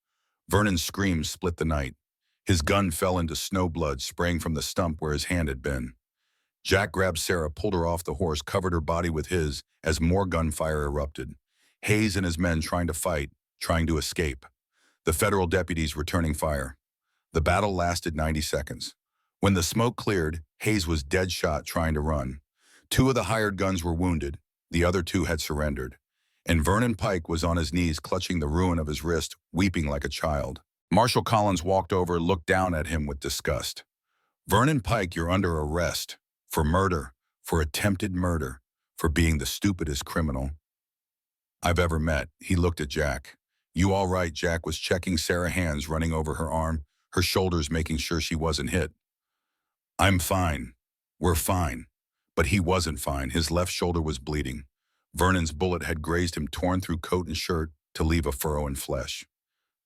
Vernon's screams split the night. His gun fell into snow blood, spraying from the stump where his hand had been. Jack grabbed Sarah, pulled her off the horse, covered her body with his, as more gunfire erupted. Hayes and his men trying to fight, trying to escape. The federal deputies returning fire. The battle lasted 90 seconds. When the smoke cleared, Hayes was dead shot trying to run. 2 of the hired guns were wounded. The other 2 had surrendered. And Vernon Pike was on his knees, clutching the ruin of his wrist, weeping like a child. Marshal Collins walked over, looked down at him with disgust. "Vernon Pike, you're under arrest. For murder. For attempted murder. For being the stupidest criminal I've ever met." He looked at Jack. "You all right?" Jack was checking Sarah's hands running over her arm, her shoulders making sure she wasn't hit. "I'm fine. We're fine." But he wasn't fine. His left shoulder was bleeding. Vernon's bullet had grazed him, torn through coat and shirt to leave a furrow in flesh.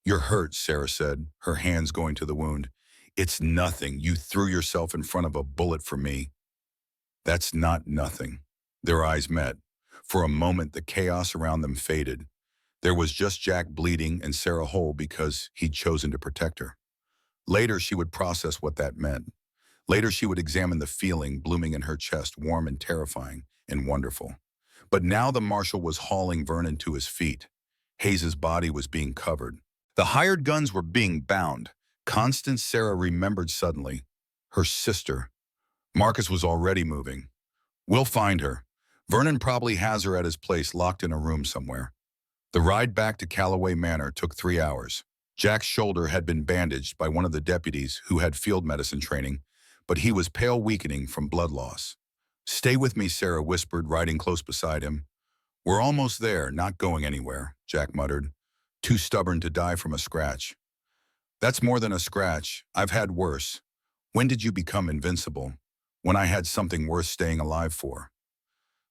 "You're hurt," Sarah said, her hands going to the wound. "It's nothing. You threw yourself in front of a bullet for me." "That's not nothing." Their eyes met. For a moment, the chaos around them faded. There was just Jack bleeding and Sarah whole because he'd chosen to protect her. Later, she would process what that meant. Later, she would examine the feeling blooming in her chest, warm and terrifying and wonderful. But now the marshal was hauling Vernon to his feet. Hayes's body was being covered. The hired guns were being bound. Constance, Sarah remembered suddenly. Her sister. Marcus was already moving. "We'll find her. Vernon probably has her at his place, locked in a room somewhere." The ride back to Calloway Manor took 3 hours. Jack's shoulder had been bandaged by one of the deputies who had field medicine training, but he was pale, weakening from blood loss. "Stay with me," Sarah whispered, riding close beside him. "We're almost there, not going anywhere," Jack muttered, too stubborn to die from a scratch. "That's more than a scratch. I've had worse. When did you become invincible?" "When I had something worth staying alive for."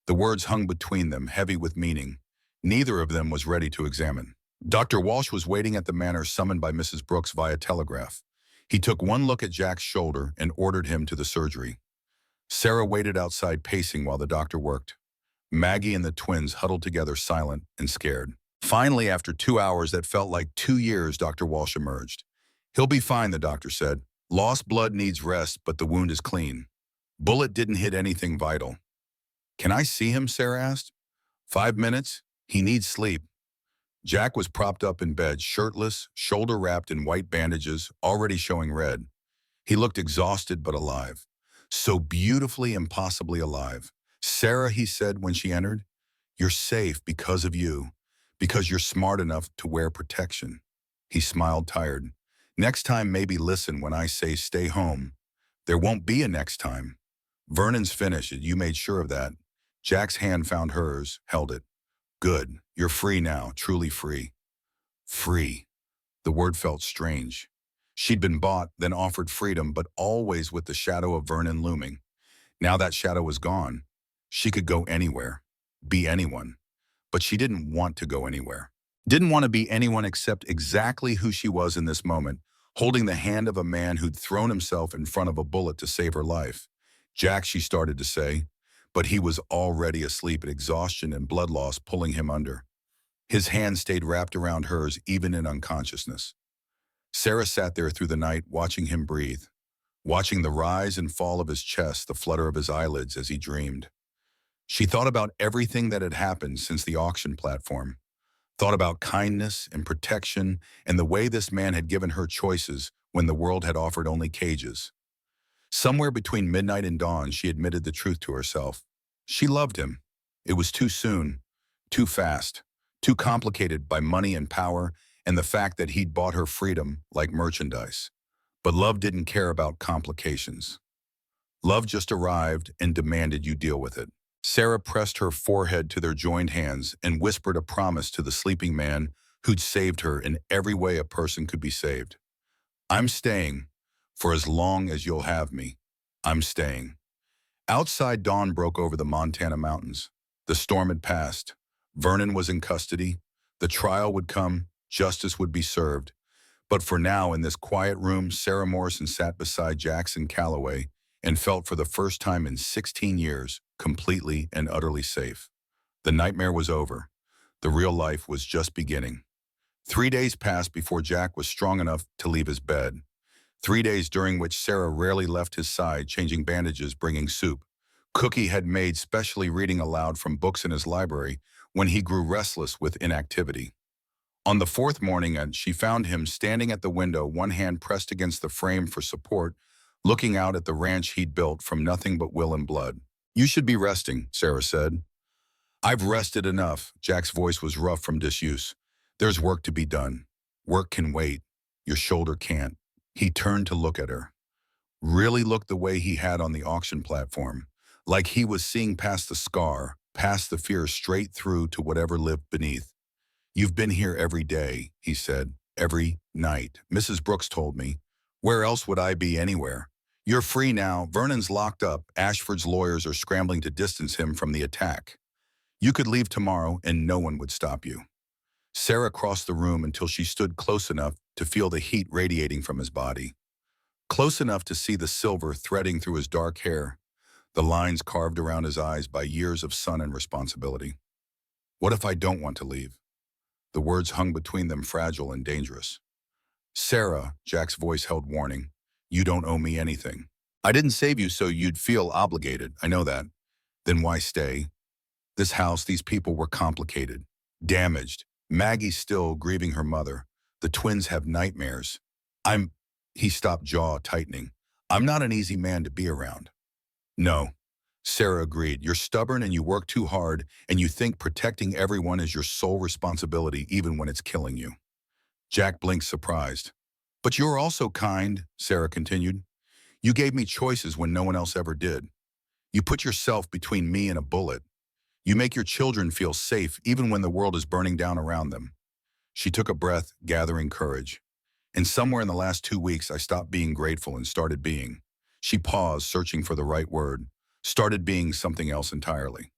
The words hung between them, heavy with meaning. Neither of them was ready to examine. Dr. Walsh was waiting at the manor, summoned by Mrs. Brooks via telegraph. He took one look at Jack's shoulder and ordered him to the surgery. Sarah waited outside, pacing while the doctor worked. Maggie and the twins huddled together, silent and scared. Finally, after 2 hours that felt like 2 years, Dr. Walsh emerged. "He'll be fine," the doctor said. "Lost blood needs rest, but the wound is clean. Bullet didn't hit anything vital." "Can I see him?" Sarah asked. 5 minutes? He needs sleep." Jack was propped up in bed, shirtless, shoulder wrapped in white bandages, already showing red. He looked exhausted but alive. So beautifully, impossibly alive. "Sarah," he said when she entered, "you're safe because of you, because you're smart enough to wear protection." He smiled, tired. "Next time, maybe listen when I say stay home. There won't be a next time. Vernon's finished. You made sure of that." Jack's hand found hers, held it. "Good. You're free now, truly free." Free. The word felt strange. She'd been bought, then offered freedom, but always with the shadow of Vernon looming. Now that shadow was gone. She could go anywhere, be anyone. But she didn't want to go anywhere. Didn't want to be anyone except exactly who she was in this moment, holding the hand of a man who'd thrown himself in front of a bullet to save her life. "Jack," she started to say, but he was already asleep, at exhaustion and blood loss pulling him under. His hand stayed wrapped around hers even in unconsciousness. Sarah sat there through the night watching him breathe, watching the rise and fall of his chest, the flutter of his eyelids as he dreamed. She thought about everything that had happened since the auction platform, thought about kindness and protection and the way this man had given her choices when the world had offered only cages. Somewhere between midnight and dawn, she admitted the truth to herself. She loved him. It was too soon, too fast, too complicated by money and power and the fact that he'd bought her freedom like merchandise. But love didn't care about complications. Love just arrived and demanded you deal with it. Sarah pressed her forehead to their joined hands and whispered a promise to the sleeping man who'd saved her in every way a person could be saved. I'm staying for as long as you'll have me. I'm staying. Outside, dawn broke over the Montana mountains. The storm had passed. Vernon was in custody. The trial would come. Justice would be served. But for now, in this quiet room, Sarah Morrison sat beside Jackson Calloway and felt for the first time in 16 years completely and utterly safe. The nightmare was over. The real life was just beginning. 3 days passed before Jack was strong enough to leave his bed. 3 days during which Sarah rarely left his side, changing bandages, bringing soup. Cookie had made specially reading aloud from books in his library when he grew restless with inactivity. On the fourth morning, she found him standing at the window, one hand pressed against the frame for support, looking out at the ranch he'd built from nothing but will and blood. You should be resting, Sarah said. I've rested enough. Jack's voice was rough from disuse. There's work to be done. Work can wait. Your shoulder can't. He turned to look at her. Really looked the way he had on the auction platform, like he was seeing past the scar, past the fear, straight through to whatever lived beneath. You've been here every day, he said, every night. Mrs. Brooks told me. Where else would I be anywhere? You're free now. Vernon's locked up. Ashford's lawyers are scrambling to distance him from the attack. You could leave tomorrow and no one would stop you. Sarah crossed the room until she stood close enough to feel the heat radiating from his body. Close enough to see the silver threading through his dark hair, the lines carved around his eyes by years of sun and responsibility. What if I don't want to leave? The words hung between them, fragile and dangerous. Sarah, Jack's voice held warning, you don't owe me anything. I didn't save you so you'd feel obligated, I know that. Then why stay? This house, these people were complicated, damaged. Maggie's still grieving her mother. The twins have nightmares. He stopped, jaw tightening. I'm not an easy man to be around. No, Sarah agreed. You're stubborn and you work too hard and you think protecting everyone is your sole responsibility even when it's killing you. Jack blinked, surprised. But you're also kind, Sarah continued. You gave me choices when no one else ever did. You put yourself between me and a bullet. You make your children feel safe even when the world is burning down around them. She took a breath, gathering courage. And somewhere in the last 2 weeks, I stopped being grateful and started being. She paused, searching for the right word. Started being something else entirely.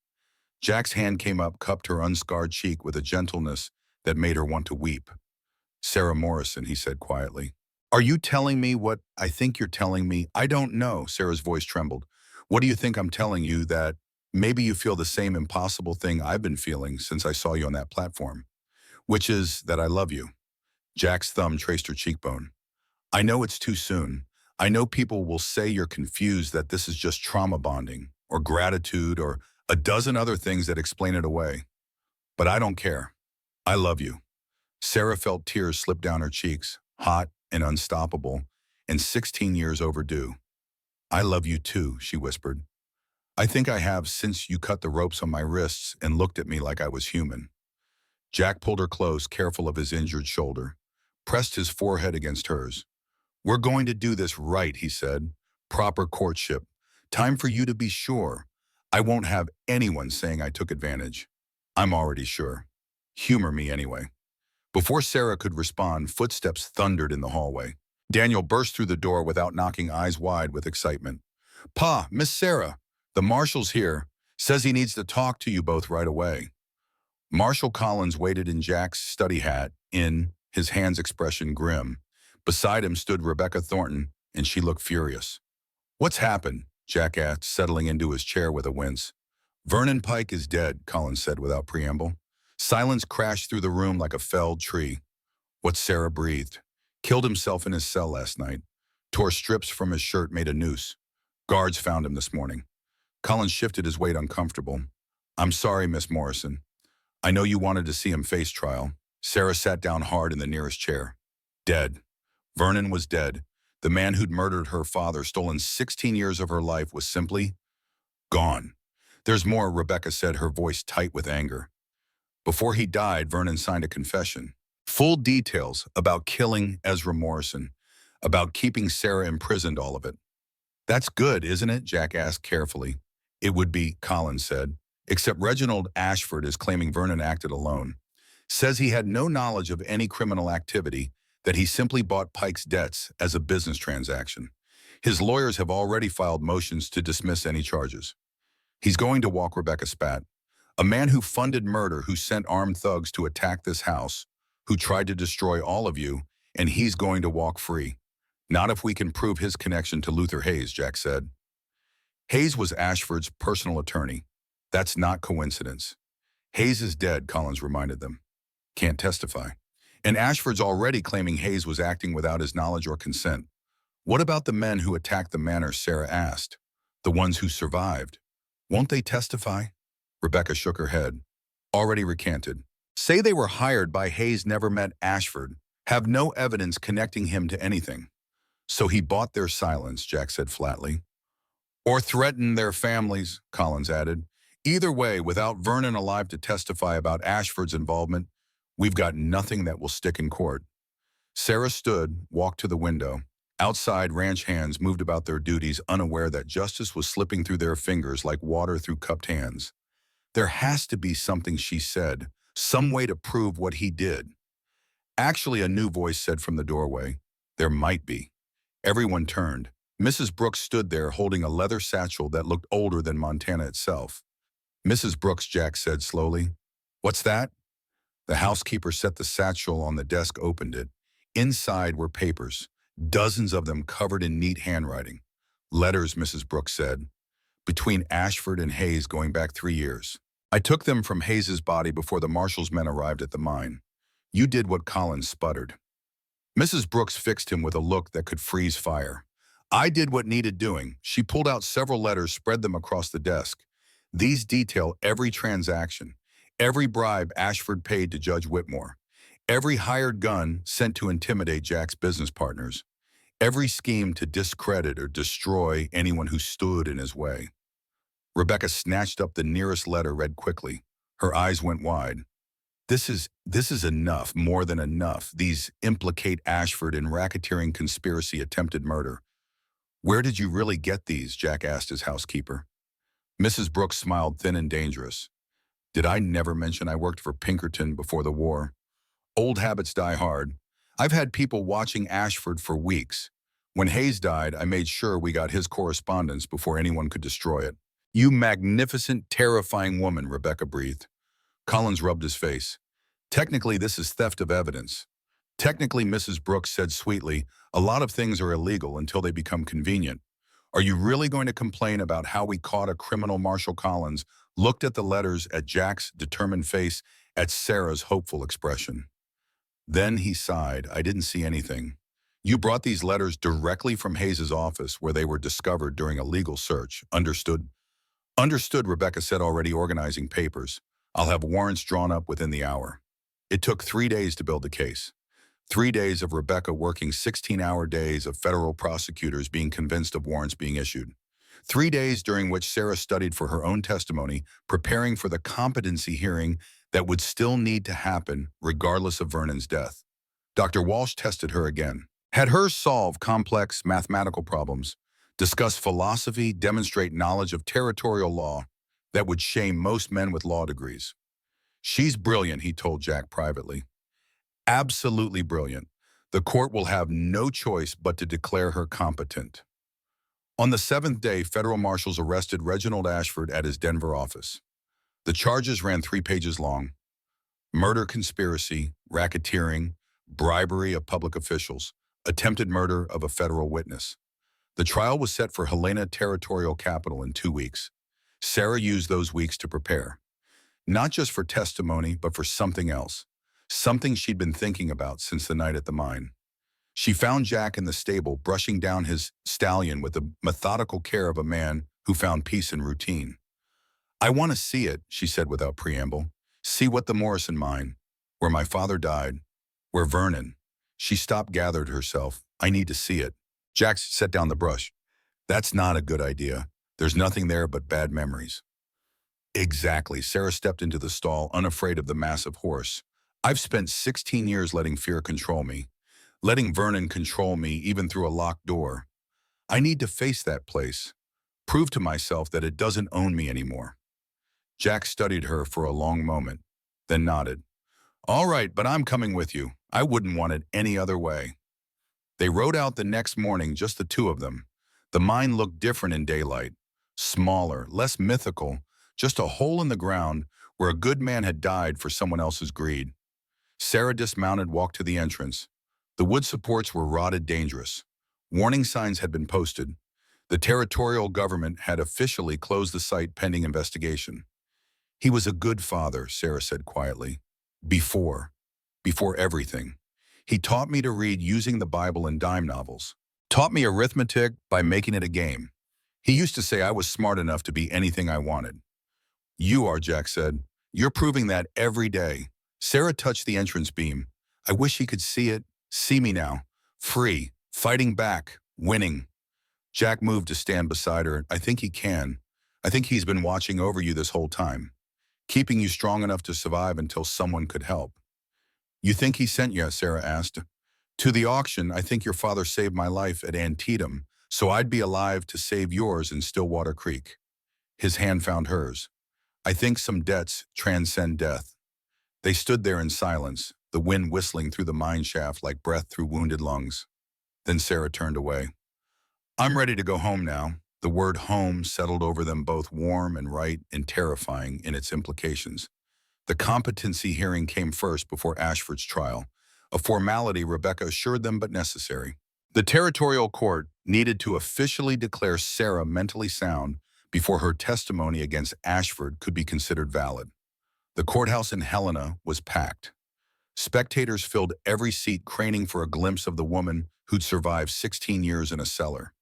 Jack's hand came up, cupped her unscarred cheek with a gentleness that made her want to weep. Sarah Morrison, he said quietly. Are you telling me what I think you're telling me? I don't know, Sarah's voice trembled. What do you think I'm telling you, that maybe you feel the same impossible thing I've been feeling since I saw you on that platform? Which is that I love you. Jack's thumb traced her cheekbone. I know it's too soon. I know people will say you're confused, that this is just trauma bonding, or gratitude, or a dozen other things that explain it away. But I don't care. I love you. Sarah felt tears slip down her cheeks, hot and unstoppable, and 16 years overdue. I love you too, she whispered. I think I have since you cut the ropes on my wrists and looked at me like I was human. Jack pulled her close, careful of his injured shoulder, pressed his forehead against hers. We're going to do this right, he said. Proper courtship. Time for you to be sure. I won't have anyone saying I took advantage. I'm already sure. Humor me anyway. Before Sarah could respond, footsteps thundered in the hallway. Daniel burst through the door without knocking, eyes wide with excitement. Pa, Miss Sarah, the marshal's here. Says he needs to talk to you both right away. Marshal Collins waited in Jack's study hat, his hands expression grim. Beside him stood Rebecca Thornton, and she looked furious. What's happened? Jack asked, settling into his chair with a wince. Vernon Pike is dead, Collins said without preamble. Silence crashed through the room like a felled tree. What Sarah breathed. Killed himself in his cell last night. Tore strips from his shirt, made a noose. Guards found him this morning. Collins shifted his weight uncomfortable. I'm sorry, Miss Morrison. I know you wanted to see him face trial. Sarah sat down hard in the nearest chair. Dead. Vernon was dead. The man who'd murdered her father, stolen 16 years of her life, was simply gone. There's more, Rebecca said, her voice tight with anger. Before he died, Vernon signed a confession. Full details about killing Ezra Morrison, about keeping Sarah imprisoned, all of it. That's good, isn't it? Jack asked carefully. It would be, Collins said. Except Reginald Ashford is claiming Vernon acted alone. Says he had no knowledge of any criminal activity, that he simply bought Pike's debts as a business transaction. His lawyers have already filed motions to dismiss any charges. He's going to walk, Rebecca spat. A man who funded murder, who sent armed thugs to attack this house, who tried to destroy all of you, and he's going to walk free. Not if we can prove his connection to Luther Hayes, Jack said. Hayes was Ashford's personal attorney. That's not coincidence. Hayes is dead, Collins reminded them. Can't testify. And Ashford's already claiming Hayes was acting without his knowledge or consent. What about the men who attacked the manor, Sarah asked. The ones who survived. Won't they testify? Rebecca shook her head. Already recanted. Say they were hired by Hayes, never met Ashford. Have no evidence connecting him to anything. So he bought their silence, Jack said flatly. Or threatened their families, Collins added. Either way, without Vernon alive to testify about Ashford's involvement, we've got nothing that will stick in court. Sarah stood, walked to the window. Outside, ranch hands moved about their duties, unaware that justice was slipping through their fingers like water through cupped hands. There has to be something, she said, some way to prove what he did. Actually, a new voice said from the doorway, there might be. Everyone turned. Mrs. Brooks stood there holding a leather satchel that looked older than Montana itself. Mrs. Brooks, Jack said slowly. What's that? The housekeeper set the satchel on the desk, opened it. Inside were papers, dozens of them covered in neat handwriting. Letters, Mrs. Brooks said, between Ashford and Hayes going back 3 years. I took them from Hayes's body before the marshal's men arrived at the mine. You did what Collins sputtered. Mrs. Brooks fixed him with a look that could freeze fire. I did what needed doing. She pulled out several letters, spread them across the desk. These detail every transaction, every bribe Ashford paid to Judge Whitmore, every hired gun sent to intimidate Jack's business partners, every scheme to discredit or destroy anyone who stood in his way. Rebecca snatched up the nearest letter, read quickly. Her eyes went wide. This is enough, more than enough. These implicate Ashford in racketeering, conspiracy, attempted murder. Where did you really get these? Jack asked his housekeeper. Mrs. Brooks smiled, thin and dangerous. Did I never mention I worked for Pinkerton before the war? Old habits die hard. I've had people watching Ashford for weeks. When Hayes died, I made sure we got his correspondence before anyone could destroy it. You magnificent, terrifying woman, Rebecca breathed. Collins rubbed his face. Technically, this is theft of evidence. Technically, Mrs. Brooks said sweetly, a lot of things are illegal until they become convenient. Are you really going to complain about how we caught a criminal? Marshal Collins looked at the letters, at Jack's determined face, at Sarah's hopeful expression. Then he sighed. I didn't see anything. You brought these letters directly from Hayes's office where they were discovered during a legal search. Understood? Understood, Rebecca said, already organizing papers. I'll have warrants drawn up within the hour. It took 3 days to build the case. 3 days of Rebecca working 16-hour days, of federal prosecutors being convinced of warrants being issued. 3 days during which Sarah studied for her own testimony, preparing for the competency hearing that would still need to happen regardless of Vernon's death. Dr. Walsh tested her again. Had her solve complex mathematical problems, discuss philosophy, demonstrate knowledge of territorial law that would shame most men with law degrees. She's brilliant, he told Jack privately. Absolutely brilliant. The court will have no choice but to declare her competent. On the 7th day, federal marshals arrested Reginald Ashford at his Denver office. The charges ran 3 pages long. Murder conspiracy, racketeering, bribery of public officials, attempted murder of a federal witness. The trial was set for Helena Territorial Capital in 2 weeks. Sarah used those weeks to prepare. Not just for testimony, but for something else. Something she'd been thinking about since the night at the mine. She found Jack in the stable, brushing down his stallion with the methodical care of a man who found peace in routine. "I want to see it," she said without preamble. "See what the Morrison mine, where my father died, where Vernon." She stopped, gathered herself. "I need to see it." Jack set down the brush. "That's not a good idea. There's nothing there but bad memories." Exactly. Sarah stepped into the stall, unafraid of the massive horse. "I've spent 16 years letting fear control me, letting Vernon control me even through a locked door. I need to face that place, prove to myself that it doesn't own me anymore." Jack studied her for a long moment, then nodded. "All right, but I'm coming with you. I wouldn't want it any other way." They rode out the next morning, just the two of them. The mine looked different in daylight. Smaller, less mythical, just a hole in the ground where a good man had died for someone else's greed. Sarah dismounted, walked to the entrance. The wood supports were rotted, dangerous. Warning signs had been posted. The territorial government had officially closed the site pending investigation. "He was a good father," Sarah said quietly. Before. Before everything. "He taught me to read using the Bible and dime novels. Taught me arithmetic by making it a game. He used to say I was smart enough to be anything I wanted." "You are," Jack said. "You're proving that every day." Sarah touched the entrance beam. "I wish he could see it, see me now. Free, fighting back, winning." Jack moved to stand beside her. "I think he can. I think he's been watching over you this whole time, keeping you strong enough to survive until someone could help." "You think he sent you?" Sarah asked. "To the auction. I think your father saved my life at Antietam, so I'd be alive to save yours in Stillwater Creek." His hand found hers. "I think some debts transcend death." They stood there in silence, the wind whistling through the mine shaft like breath through wounded lungs. Then Sarah turned away. "I'm ready to go home now." The word home settled over them, both warm and right and terrifying in its implications. The competency hearing came first before Ashford's trial, a formality Rebecca assured them but necessary. The territorial court needed to officially declare Sarah mentally sound before her testimony against Ashford could be considered valid. The courthouse in Helena was packed. Spectators filled every seat, craning for a glimpse of the woman who'd survived 16 years in a cellar.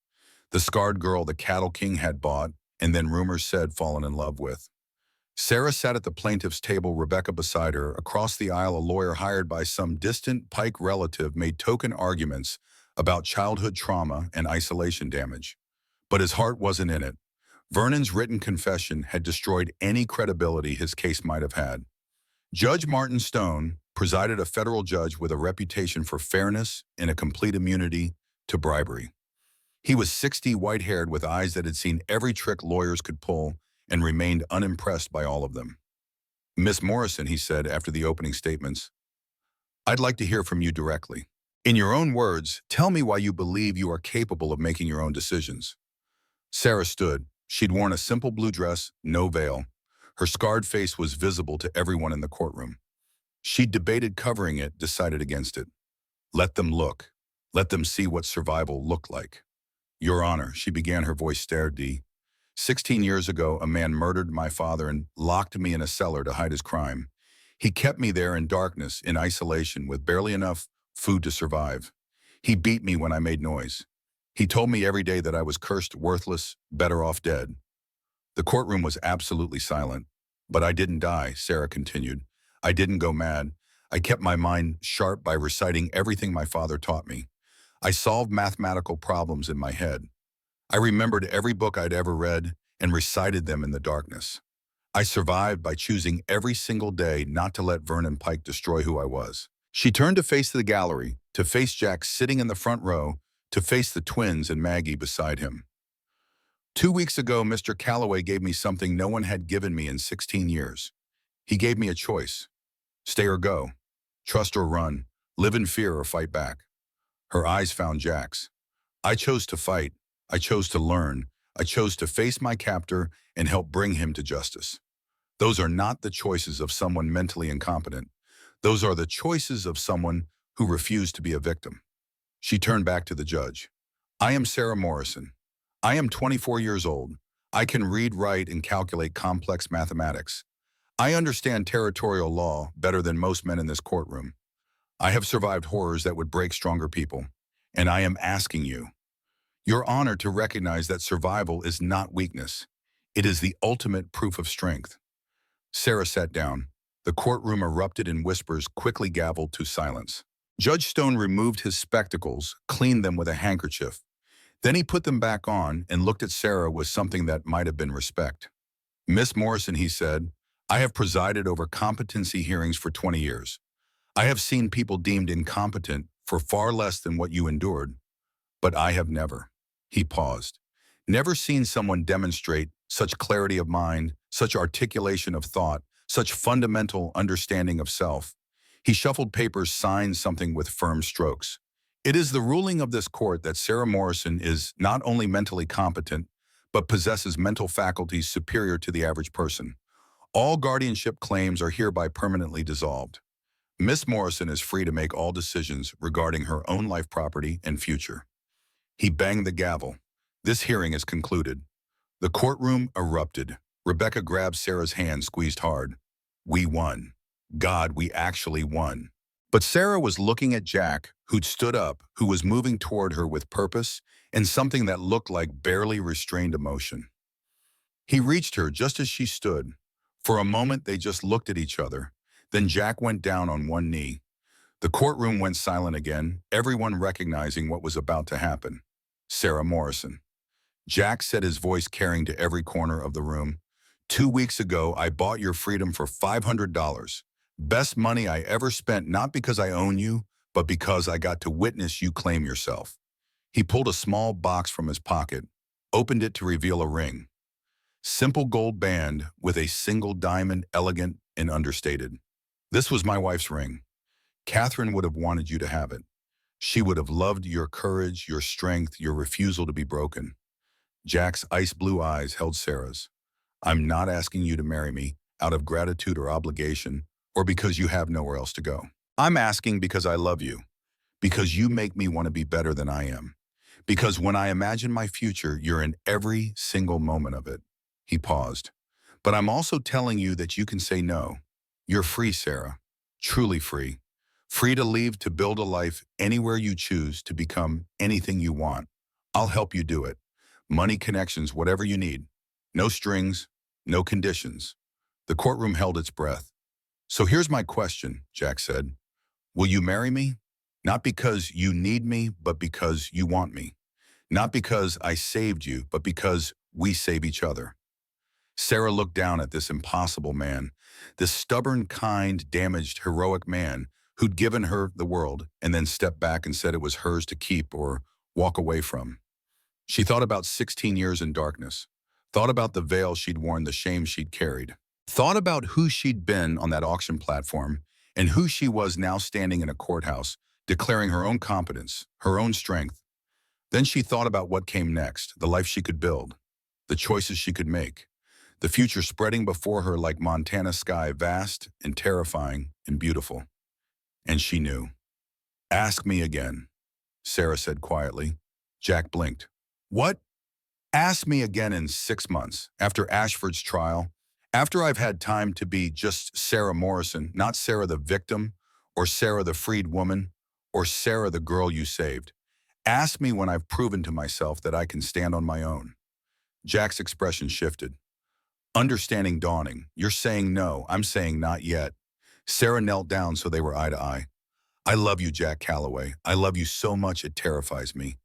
The scarred girl the Cattle King had bought, and then rumors said fallen in love with. Sarah sat at the plaintiff's table, Rebecca beside her. Across the aisle, a lawyer hired by some distant Pike relative made token arguments about childhood trauma and isolation damage. But his heart wasn't in it. Vernon's written confession had destroyed any credibility his case might have had. Judge Martin Stone presided, a federal judge with a reputation for fairness and a complete immunity to bribery. He was 60, white-haired, with eyes that had seen every trick lawyers could pull and remained unimpressed by all of them. "Miss Morrison," he said after the opening statements, "I'd like to hear from you directly. In your own words, tell me why you believe you are capable of making your own decisions." Sarah stood. She'd worn a simple blue dress, no veil. Her scarred face was visible to everyone in the courtroom. She'd debated covering it, decided against it. Let them look. Let them see what survival looked like. "Your Honor," she began, her voice steady. 16 years ago, a man murdered my father and locked me in a cellar to hide his crime. He kept me there in darkness, in isolation, with barely enough food to survive. He beat me when I made noise. He told me every day that I was cursed, worthless, better off dead." The courtroom was absolutely silent. "But I didn't die," Sarah continued. "I didn't go mad. I kept my mind sharp by reciting everything my father taught me. I solved mathematical problems in my head. I remembered every book I'd ever read and recited them in the darkness. I survived by choosing every single day not to let Vernon Pike destroy who I was." She turned to face the gallery, to face Jack sitting in the front row, to face the twins and Maggie beside him. "2 weeks ago, Mr. Calloway gave me something no one had given me in 16 years. He gave me a choice. Stay or go. Trust or run. Live in fear or fight back." Her eyes found Jack's. "I chose to fight. I chose to learn. I chose to face my captor and help bring him to justice. Those are not the choices of someone mentally incompetent. Those are the choices of someone who refused to be a victim." She turned back to the judge. "I am Sarah Morrison. I am 24 years old. I can read, write, and calculate complex mathematics. I understand territorial law better than most men in this courtroom. I have survived horrors that would break stronger people. And I am asking you, your honor, to recognize that survival is not weakness. It is the ultimate proof of strength. Sarah sat down. The courtroom erupted in whispers, quickly gavelled to silence. Judge Stone removed his spectacles, cleaned them with a handkerchief. Then he put them back on and looked at Sarah with something that might have been respect. Miss Morrison, he said, I have presided over competency hearings for 20 years. I have seen people deemed incompetent for far less than what you endured, but I have never. He paused. Never seen someone demonstrate such clarity of mind, such articulation of thought, such fundamental understanding of self. He shuffled papers, signed something with firm strokes. It is the ruling of this court that Sarah Morrison is not only mentally competent, but possesses mental faculties superior to the average person. All guardianship claims are hereby permanently dissolved. Miss Morrison is free to make all decisions regarding her own life, property, and future. He banged the gavel. This hearing is concluded. The courtroom erupted. Rebecca grabbed Sarah's hand, squeezed hard. We won. God, we actually won. But Sarah was looking at Jack, who'd stood up, who was moving toward her with purpose and something that looked like barely restrained emotion. He reached her just as she stood. For a moment, they just looked at each other. Then Jack went down on one knee. The courtroom went silent again, everyone recognizing what was about to happen. Sarah Morrison. Jack said, his voice carrying to every corner of the room. 2 weeks ago, I bought your freedom for $500. Best money I ever spent, not because I own you, but because I got to witness you claim yourself. He pulled a small box from his pocket, opened it to reveal a ring. Simple gold band with a single diamond, elegant and understated. This was my wife's ring. Catherine would have wanted you to have it. She would have loved your courage, your strength, your refusal to be broken. Jack's ice blue eyes held Sarah's. I'm not asking you to marry me out of gratitude or obligation, or because you have nowhere else to go. I'm asking because I love you, because you make me want to be better than I am, because when I imagine my future, you're in every single moment of it. He paused. But I'm also telling you that you can say no. You're free, Sarah, truly free. Free to leave, to build a life anywhere you choose, to become anything you want. I'll help you do it. Money, connections, whatever you need. No strings, no conditions. The courtroom held its breath. So here's my question, Jack said. Will you marry me? Not because you need me, but because you want me. Not because I saved you, but because we save each other. Sarah looked down at this impossible man, this stubborn, kind, damaged, heroic man who'd given her the world and then stepped back and said it was hers to keep or walk away from. She thought about 16 years in darkness, thought about the veil she'd worn, the shame she'd carried, thought about who she'd been on that auction platform and who she was now standing in a courthouse, declaring her own competence, her own strength. Then she thought about what came next, the life she could build, the choices she could make, the future spreading before her like Montana sky, vast and terrifying and beautiful. And she knew. Ask me again, Sarah said quietly. Jack blinked. What? Ask me again in 6 months, after Ashford's trial, after I've had time to be just Sarah Morrison, not Sarah the victim, or Sarah the freed woman, or Sarah the girl you saved. Ask me when I've proven to myself that I can stand on my own. Jack's expression shifted. Understanding dawning. You're saying no, I'm saying not yet. Sarah knelt down so they were eye to eye. I love you, Jack Calloway. I love you so much it terrifies me.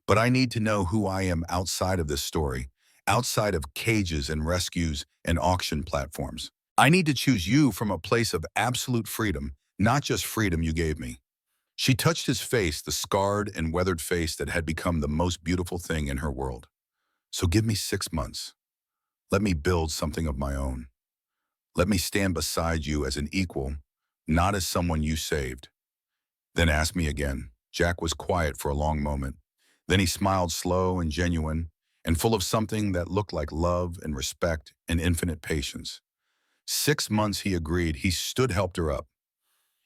But I need to know who I am outside of this story, outside of cages and rescues and auction platforms. I need to choose you from a place of absolute freedom, not just freedom you gave me. She touched his face, the scarred and weathered face that had become the most beautiful thing in her world. So give me 6 months. Let me build something of my own. Let me stand beside you as an equal, not as someone you saved. Then ask me again. Jack was quiet for a long moment. Then he smiled, slow and genuine, and full of something that looked like love and respect and infinite patience. 6 months, he agreed. He stood, helped her up.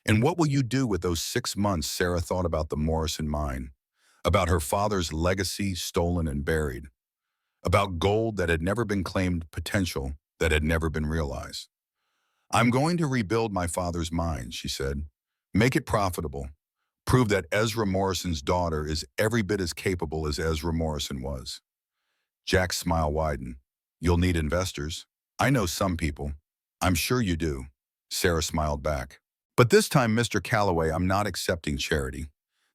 And what will you do with those 6 months? Sarah thought about the Morrison mine, about her father's legacy stolen and buried, about gold that had never been claimed, potential that had never been realized. I'm going to rebuild my father's mine, she said. Make it profitable. Prove that Ezra Morrison's daughter is every bit as capable as Ezra Morrison was. Jack's smile widened. You'll need investors. I know some people. I'm sure you do. Sarah smiled back. But this time, Mr. Calloway, I'm not accepting charity.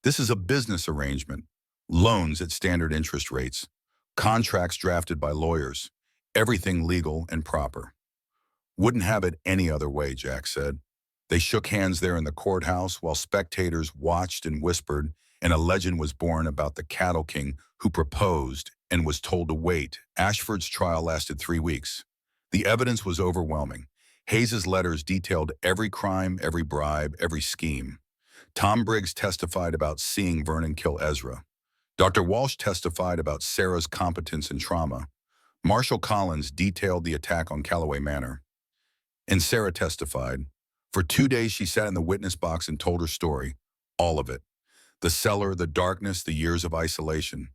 This is a business arrangement. Loans at standard interest rates. Contracts drafted by lawyers. Everything legal and proper. Wouldn't have it any other way, Jack said. They shook hands there in the courthouse while spectators watched and whispered, and a legend was born about the cattle king who proposed and was told to wait. Ashford's trial lasted 3 weeks. The evidence was overwhelming. Hayes's letters detailed every crime, every bribe, every scheme. Tom Briggs testified about seeing Vernon kill Ezra. Dr. Walsh testified about Sarah's competence and trauma. Marshall Collins detailed the attack on Calloway Manor. And Sarah testified. For 2 days she sat in the witness box and told her story, all of it. The cellar, the darkness, the years of isolation.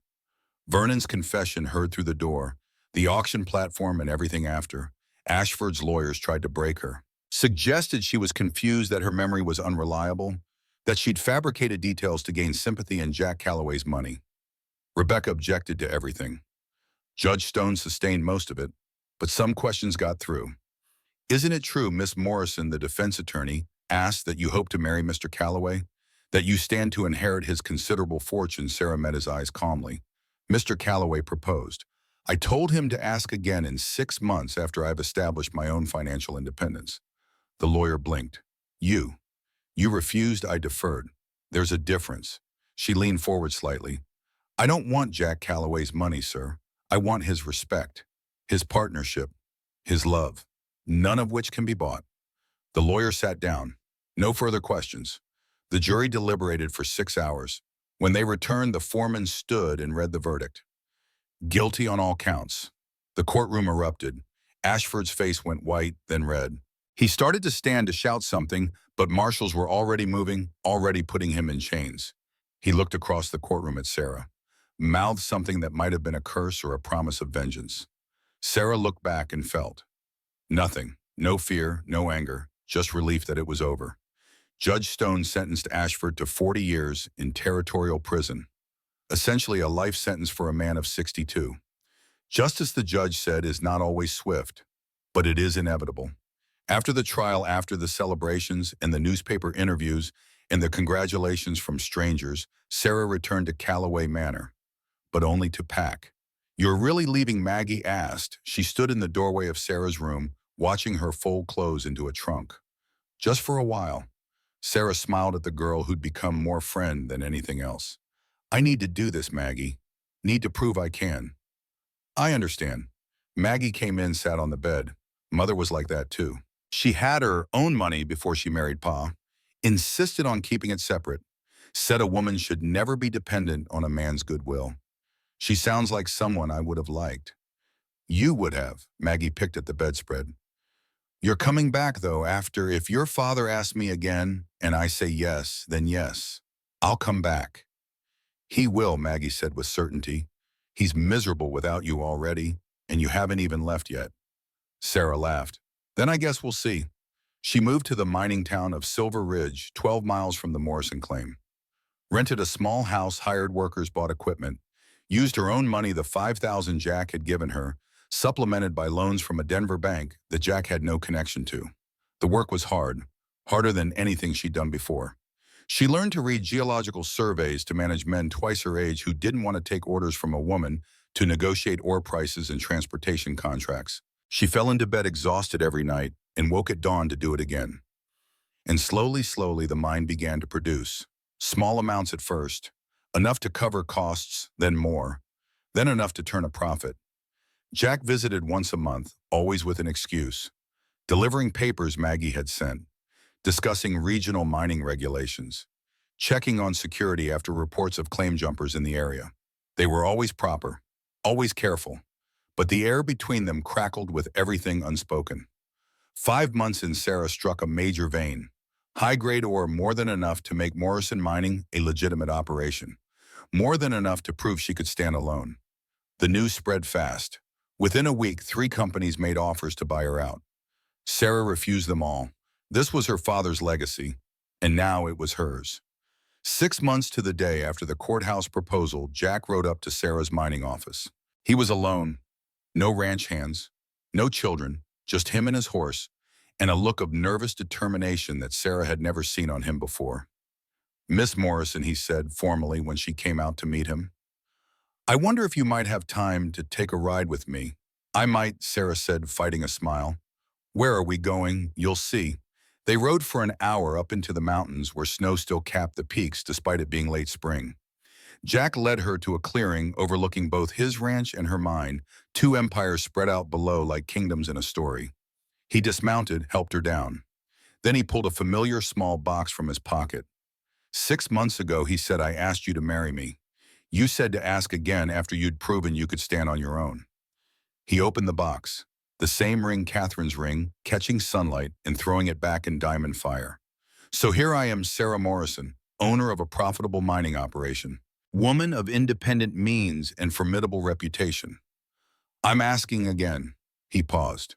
Vernon's confession heard through the door, the auction platform and everything after. Ashford's lawyers tried to break her. Suggested she was confused, that her memory was unreliable, that she'd fabricated details to gain sympathy and Jack Calloway's money. Rebecca objected to everything. Judge Stone sustained most of it, but some questions got through. Isn't it true, Miss Morrison, the defense attorney, asked, that you hope to marry Mr. Calloway? That you stand to inherit his considerable fortune? Sarah met his eyes calmly. Mr. Calloway proposed. I told him to ask again in 6 months after I've established my own financial independence. The lawyer blinked. You refused, I deferred. There's a difference. She leaned forward slightly. I don't want Jack Calloway's money, sir. I want his respect, his partnership, his love, none of which can be bought. The lawyer sat down. No further questions. The jury deliberated for 6 hours. When they returned, the foreman stood and read the verdict. Guilty on all counts. The courtroom erupted. Ashford's face went white, then red. He started to stand to shout something, but marshals were already moving, already putting him in chains. He looked across the courtroom at Sarah, mouthed something that might have been a curse or a promise of vengeance. Sarah looked back and felt nothing, no fear, no anger, just relief that it was over. Judge Stone sentenced Ashford to 40 years in territorial prison, essentially a life sentence for a man of 62. Justice, the judge said, is not always swift, but it is inevitable. After the trial, after the celebrations and the newspaper interviews and the congratulations from strangers, Sarah returned to Calloway Manor, but only to pack. You're really leaving? Maggie asked. She stood in the doorway of Sarah's room, watching her fold clothes into a trunk. Just for a while. Sarah smiled at the girl who'd become more friend than anything else. I need to do this, Maggie. Need to prove I can. I understand. Maggie came in, sat on the bed. Mother was like that too. She had her own money before she married Pa. Insisted on keeping it separate. Said a woman should never be dependent on a man's goodwill. She sounds like someone I would have liked. You would have. Maggie picked at the bedspread. You're coming back, though, after. If your father asks me again and I say yes, then yes. I'll come back. He will, Maggie said with certainty. He's miserable without you already, and you haven't even left yet. Sarah laughed. Then I guess we'll see. She moved to the mining town of Silver Ridge, 12 miles from the Morrison claim. Rented a small house, hired workers, bought equipment. Used her own money, the $5,000 Jack had given her, supplemented by loans from a Denver bank that Jack had no connection to. The work was hard, harder than anything she'd done before. She learned to read geological surveys to manage men twice her age who didn't want to take orders from a woman, to negotiate ore prices and transportation contracts. She fell into bed exhausted every night and woke at dawn to do it again. And slowly, the mine began to produce. Small amounts at first, enough to cover costs, then more, then enough to turn a profit. Jack visited once a month, always with an excuse. Delivering papers Maggie had sent, discussing regional mining regulations, checking on security after reports of claim jumpers in the area. They were always proper, always careful, but the air between them crackled with everything unspoken. 5 months in, Sarah struck a major vein. High-grade ore, more than enough to make Morrison Mining a legitimate operation. More than enough to prove she could stand alone. The news spread fast. Within a week, 3 companies made offers to buy her out. Sarah refused them all. This was her father's legacy, and now it was hers. 6 months to the day after the courthouse proposal, Jack rode up to Sarah's mining office. He was alone, no ranch hands, no children, just him and his horse, and a look of nervous determination that Sarah had never seen on him before. "Miss Morrison," he said formally when she came out to meet him, "I wonder if you might have time to take a ride with me." "I might," Sarah said, fighting a smile. "Where are we going? You'll see." They rode for an hour up into the mountains where snow still capped the peaks despite it being late spring. Jack led her to a clearing overlooking both his ranch and her mine, two empires spread out below like kingdoms in a story. He dismounted, helped her down. Then he pulled a familiar small box from his pocket. "6 months ago," he said, "I asked you to marry me. You said to ask again after you'd proven you could stand on your own." He opened the box. The same ring, Catherine's ring, catching sunlight and throwing it back in diamond fire. "So here I am, Sarah Morrison, owner of a profitable mining operation, woman of independent means and formidable reputation. I'm asking again." He paused.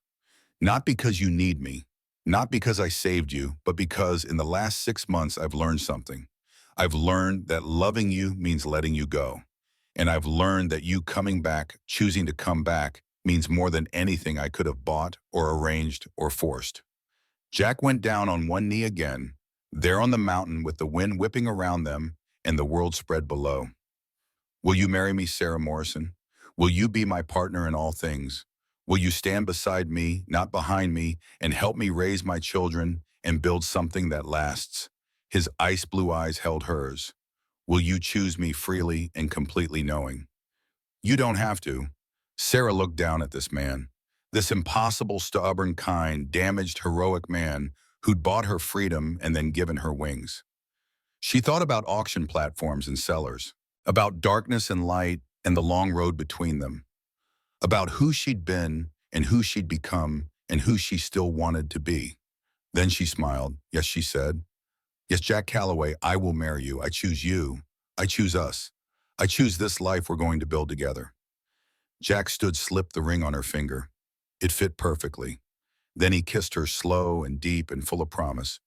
"Not because you need me, not because I saved you, but because in the last 6 months I've learned something. I've learned that loving you means letting you go. And I've learned that you coming back, choosing to come back, means more than anything I could have bought or arranged or forced." Jack went down on one knee again, there on the mountain with the wind whipping around them and the world spread below. "Will you marry me, Sarah Morrison? Will you be my partner in all things? Will you stand beside me, not behind me, and help me raise my children and build something that lasts?" His ice blue eyes held hers. "Will you choose me freely and completely knowing?" "You don't have to." Sarah looked down at this man, this impossible, stubborn, kind, damaged, heroic man who'd bought her freedom and then given her wings. She thought about auction platforms and sellers, about darkness and light and the long road between them, about who she'd been and who she'd become and who she still wanted to be. Then she smiled. "Yes," she said. "Yes, Jack Calloway, I will marry you. I choose you. I choose us. I choose this life we're going to build together." Jack stood, slipped the ring on her finger. It fit perfectly. Then he kissed her slow and deep and full of promise.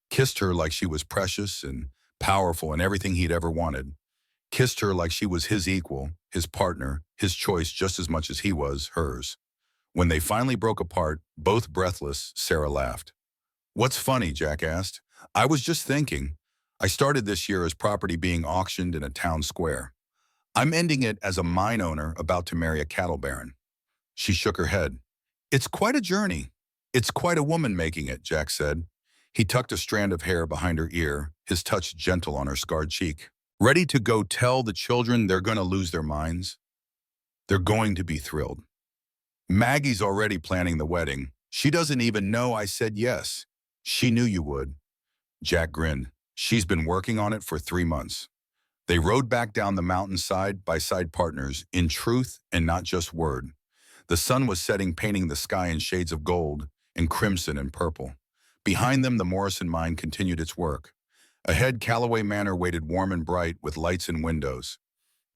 Kissed her like she was precious and powerful and everything he'd ever wanted. Kissed her like she was his equal, his partner, his choice just as much as he was hers. When they finally broke apart, both breathless, Sarah laughed. "What's funny?" Jack asked. "I was just thinking. I started this year as property being auctioned in a town square. I'm ending it as a mine owner about to marry a cattle baron." She shook her head. "It's quite a journey. It's quite a woman making it," Jack said. He tucked a strand of hair behind her ear, his touch gentle on her scarred cheek. "Ready to go tell the children they're going to lose their minds? They're going to be thrilled. Maggie's already planning the wedding. She doesn't even know I said yes. She knew you would." Jack grinned. "She's been working on it for 3 months. They rode back down the mountain side by side, partners, in truth and not just word. The sun was setting, painting the sky in shades of gold and crimson and purple. Behind them, the Morrison mine continued its work. Ahead, Calloway Manor waited warm and bright with lights and windows.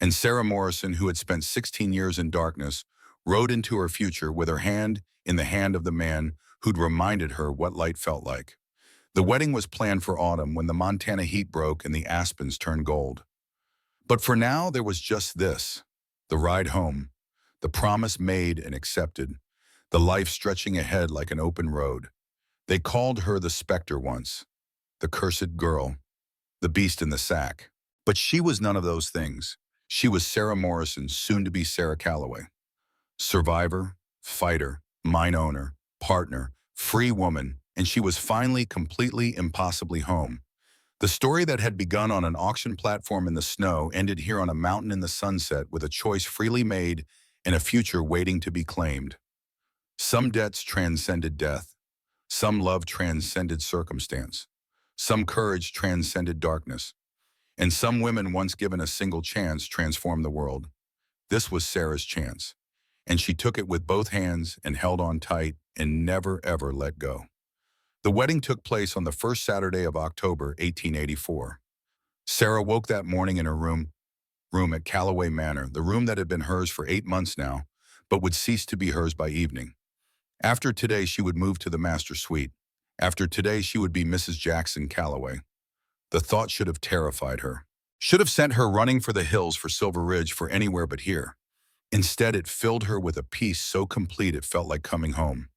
And Sarah Morrison, who had spent 16 years in darkness, rode into her future with her hand in the hand of the man who'd reminded her what light felt like. The wedding was planned for autumn when the Montana heat broke and the aspens turned gold. But for now, there was just this: the ride home, the promise made and accepted, the life stretching ahead like an open road. They called her the specter once, the cursed girl, the beast in the sack. But she was none of those things. She was Sarah Morrison, soon to be Sarah Calloway. Survivor, fighter, mine owner, partner, free woman, and she was finally completely, impossibly home. The story that had begun on an auction platform in the snow ended here on a mountain in the sunset with a choice freely made and a future waiting to be claimed. Some debts transcended death. Some love transcended circumstance. Some courage transcended darkness. And some women, once given a single chance, transformed the world. This was Sarah's chance. And she took it with both hands and held on tight and never, ever let go. The wedding took place on the first Saturday of October, 1884. Sarah woke that morning in her room at Calloway Manor, the room that had been hers for 8 months now, but would cease to be hers by evening. After today, she would move to the master suite. After today, she would be Mrs. Jackson Calloway. The thought should have terrified her. Should have sent her running for the hills for Silver Ridge for anywhere but here. Instead, it filled her with a peace so complete it felt like coming home.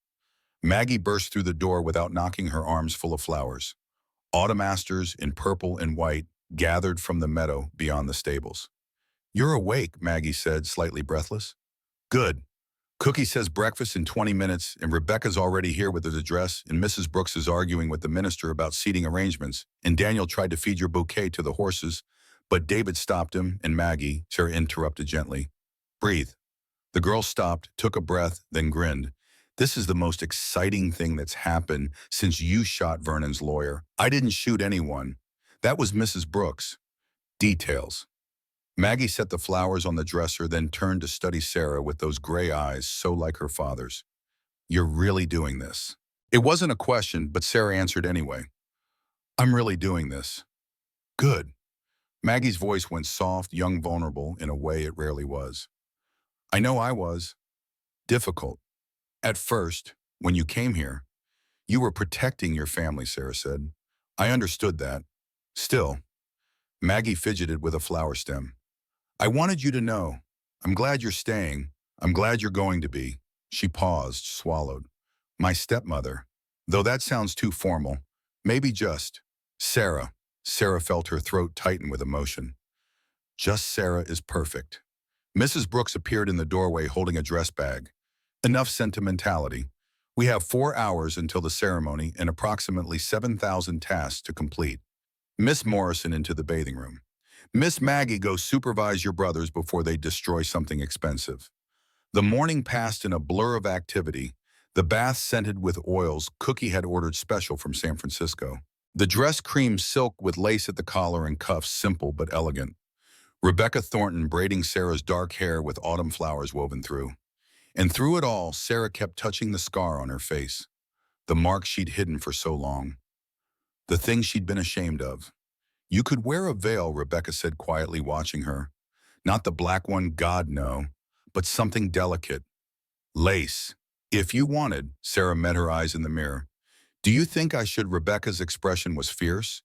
Maggie burst through the door without knocking, her arms full of flowers. Autumn asters in purple and white gathered from the meadow beyond the stables. "You're awake," Maggie said, slightly breathless. "Good. Cookie says breakfast in 20 minutes, and Rebecca's already here with his address, and Mrs. Brooks is arguing with the minister about seating arrangements, and Daniel tried to feed your bouquet to the horses, but David stopped him, and Maggie," Sarah interrupted gently. "Breathe." The girl stopped, took a breath, then grinned. "This is the most exciting thing that's happened since you shot Vernon's lawyer. I didn't shoot anyone. That was Mrs. Brooks. Details." Maggie set the flowers on the dresser, then turned to study Sarah with those gray eyes so like her father's. "You're really doing this?" It wasn't a question, but Sarah answered anyway. "I'm really doing this." "Good." Maggie's voice went soft, young, vulnerable in a way it rarely was. "I know I was. Difficult. At first, when you came here, you were protecting your family," Sarah said. "I understood that. Still." Maggie fidgeted with a flower stem. "I wanted you to know. I'm glad you're staying. I'm glad you're going to be." She paused, swallowed. "My stepmother. Though that sounds too formal. Maybe just Sarah." Sarah felt her throat tighten with emotion. "Just Sarah is perfect." Mrs. Brooks appeared in the doorway holding a dress bag. "Enough sentimentality. We have 4 hours until the ceremony and approximately 7,000 tasks to complete." Miss Morrison into the bathing room. "Miss Maggie, go supervise your brothers before they destroy something expensive." The morning passed in a blur of activity. The bath scented with oils Cookie had ordered special from San Francisco. The dress cream silk with lace at the collar and cuffs, simple but elegant. Rebecca Thornton braiding Sarah's dark hair with autumn flowers woven through. And through it all, Sarah kept touching the scar on her face, the mark she'd hidden for so long, the thing she'd been ashamed of. "You could wear a veil," Rebecca said quietly, watching her. "Not the black one, God no, but something delicate. Lace. If you wanted." Sarah met her eyes in the mirror. "Do you think I should?" Rebecca's expression was fierce.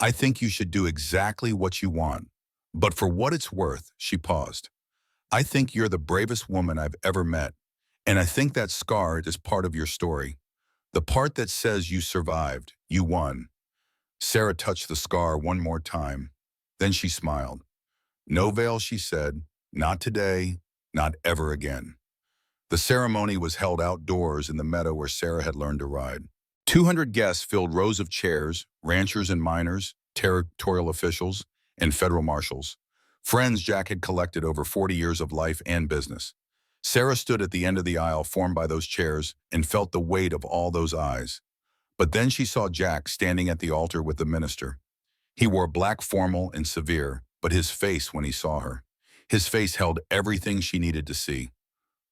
"I think you should do exactly what you want. But for what it's worth," she paused, "I think you're the bravest woman I've ever met. And I think that scar is part of your story. The part that says you survived, you won." Sarah touched the scar one more time. Then she smiled. "No veil," she said. "Not today, not ever again." The ceremony was held outdoors in the meadow where Sarah had learned to ride. 200 guests filled rows of chairs, ranchers and miners, territorial officials, and federal marshals. Friends Jack had collected over 40 years of life and business. Sarah stood at the end of the aisle formed by those chairs and felt the weight of all those eyes. But then she saw Jack standing at the altar with the minister. He wore black, formal and severe, but his face when he saw her. His face held everything she needed to see.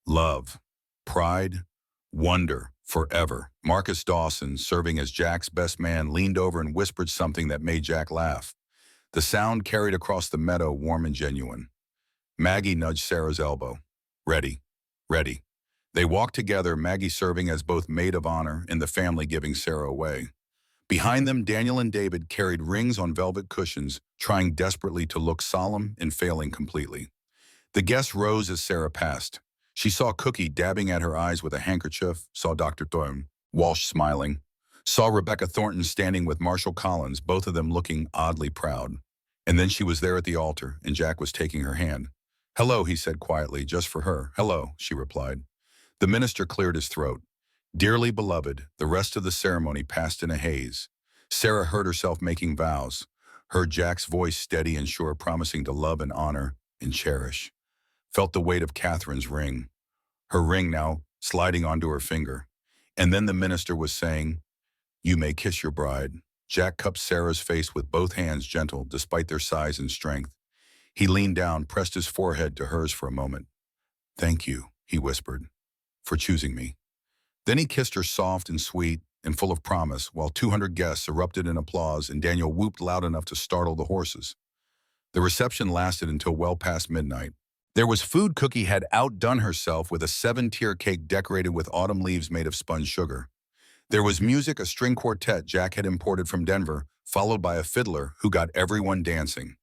Love, pride, wonder, forever. Marcus Dawson, serving as Jack's best man, leaned over and whispered something that made Jack laugh. The sound carried across the meadow, warm and genuine. Maggie nudged Sarah's elbow. "Ready, ready." They walked together, Maggie serving as both maid of honor and the family giving Sarah away. Behind them, Daniel and David carried rings on velvet cushions, trying desperately to look solemn and failing completely. The guests rose as Sarah passed. She saw Cookie dabbing at her eyes with a handkerchief, saw Dr. Thornton, Walsh smiling, saw Rebecca Thornton standing with Marshall Collins, both of them looking oddly proud. And then she was there at the altar, and Jack was taking her hand. "Hello," he said quietly, just for her. "Hello," she replied. The minister cleared his throat. "Dearly beloved," the rest of the ceremony passed in a haze. Sarah heard herself making vows, heard Jack's voice steady and sure, promising to love and honor and cherish. Felt the weight of Catherine's ring, her ring now sliding onto her finger. And then the minister was saying, "You may kiss your bride." Jack cupped Sarah's face with both hands, gentle despite their size and strength. He leaned down, pressed his forehead to hers for a moment. "Thank you," he whispered, "for choosing me." Then he kissed her soft and sweet and full of promise, while 200 guests erupted in applause and Daniel whooped loud enough to startle the horses. The reception lasted until well past midnight. There was food. Cookie had outdone herself with a 7-tier cake decorated with autumn leaves made of spun sugar. There was music, a string quartet Jack had imported from Denver, followed by a fiddler who got everyone dancing.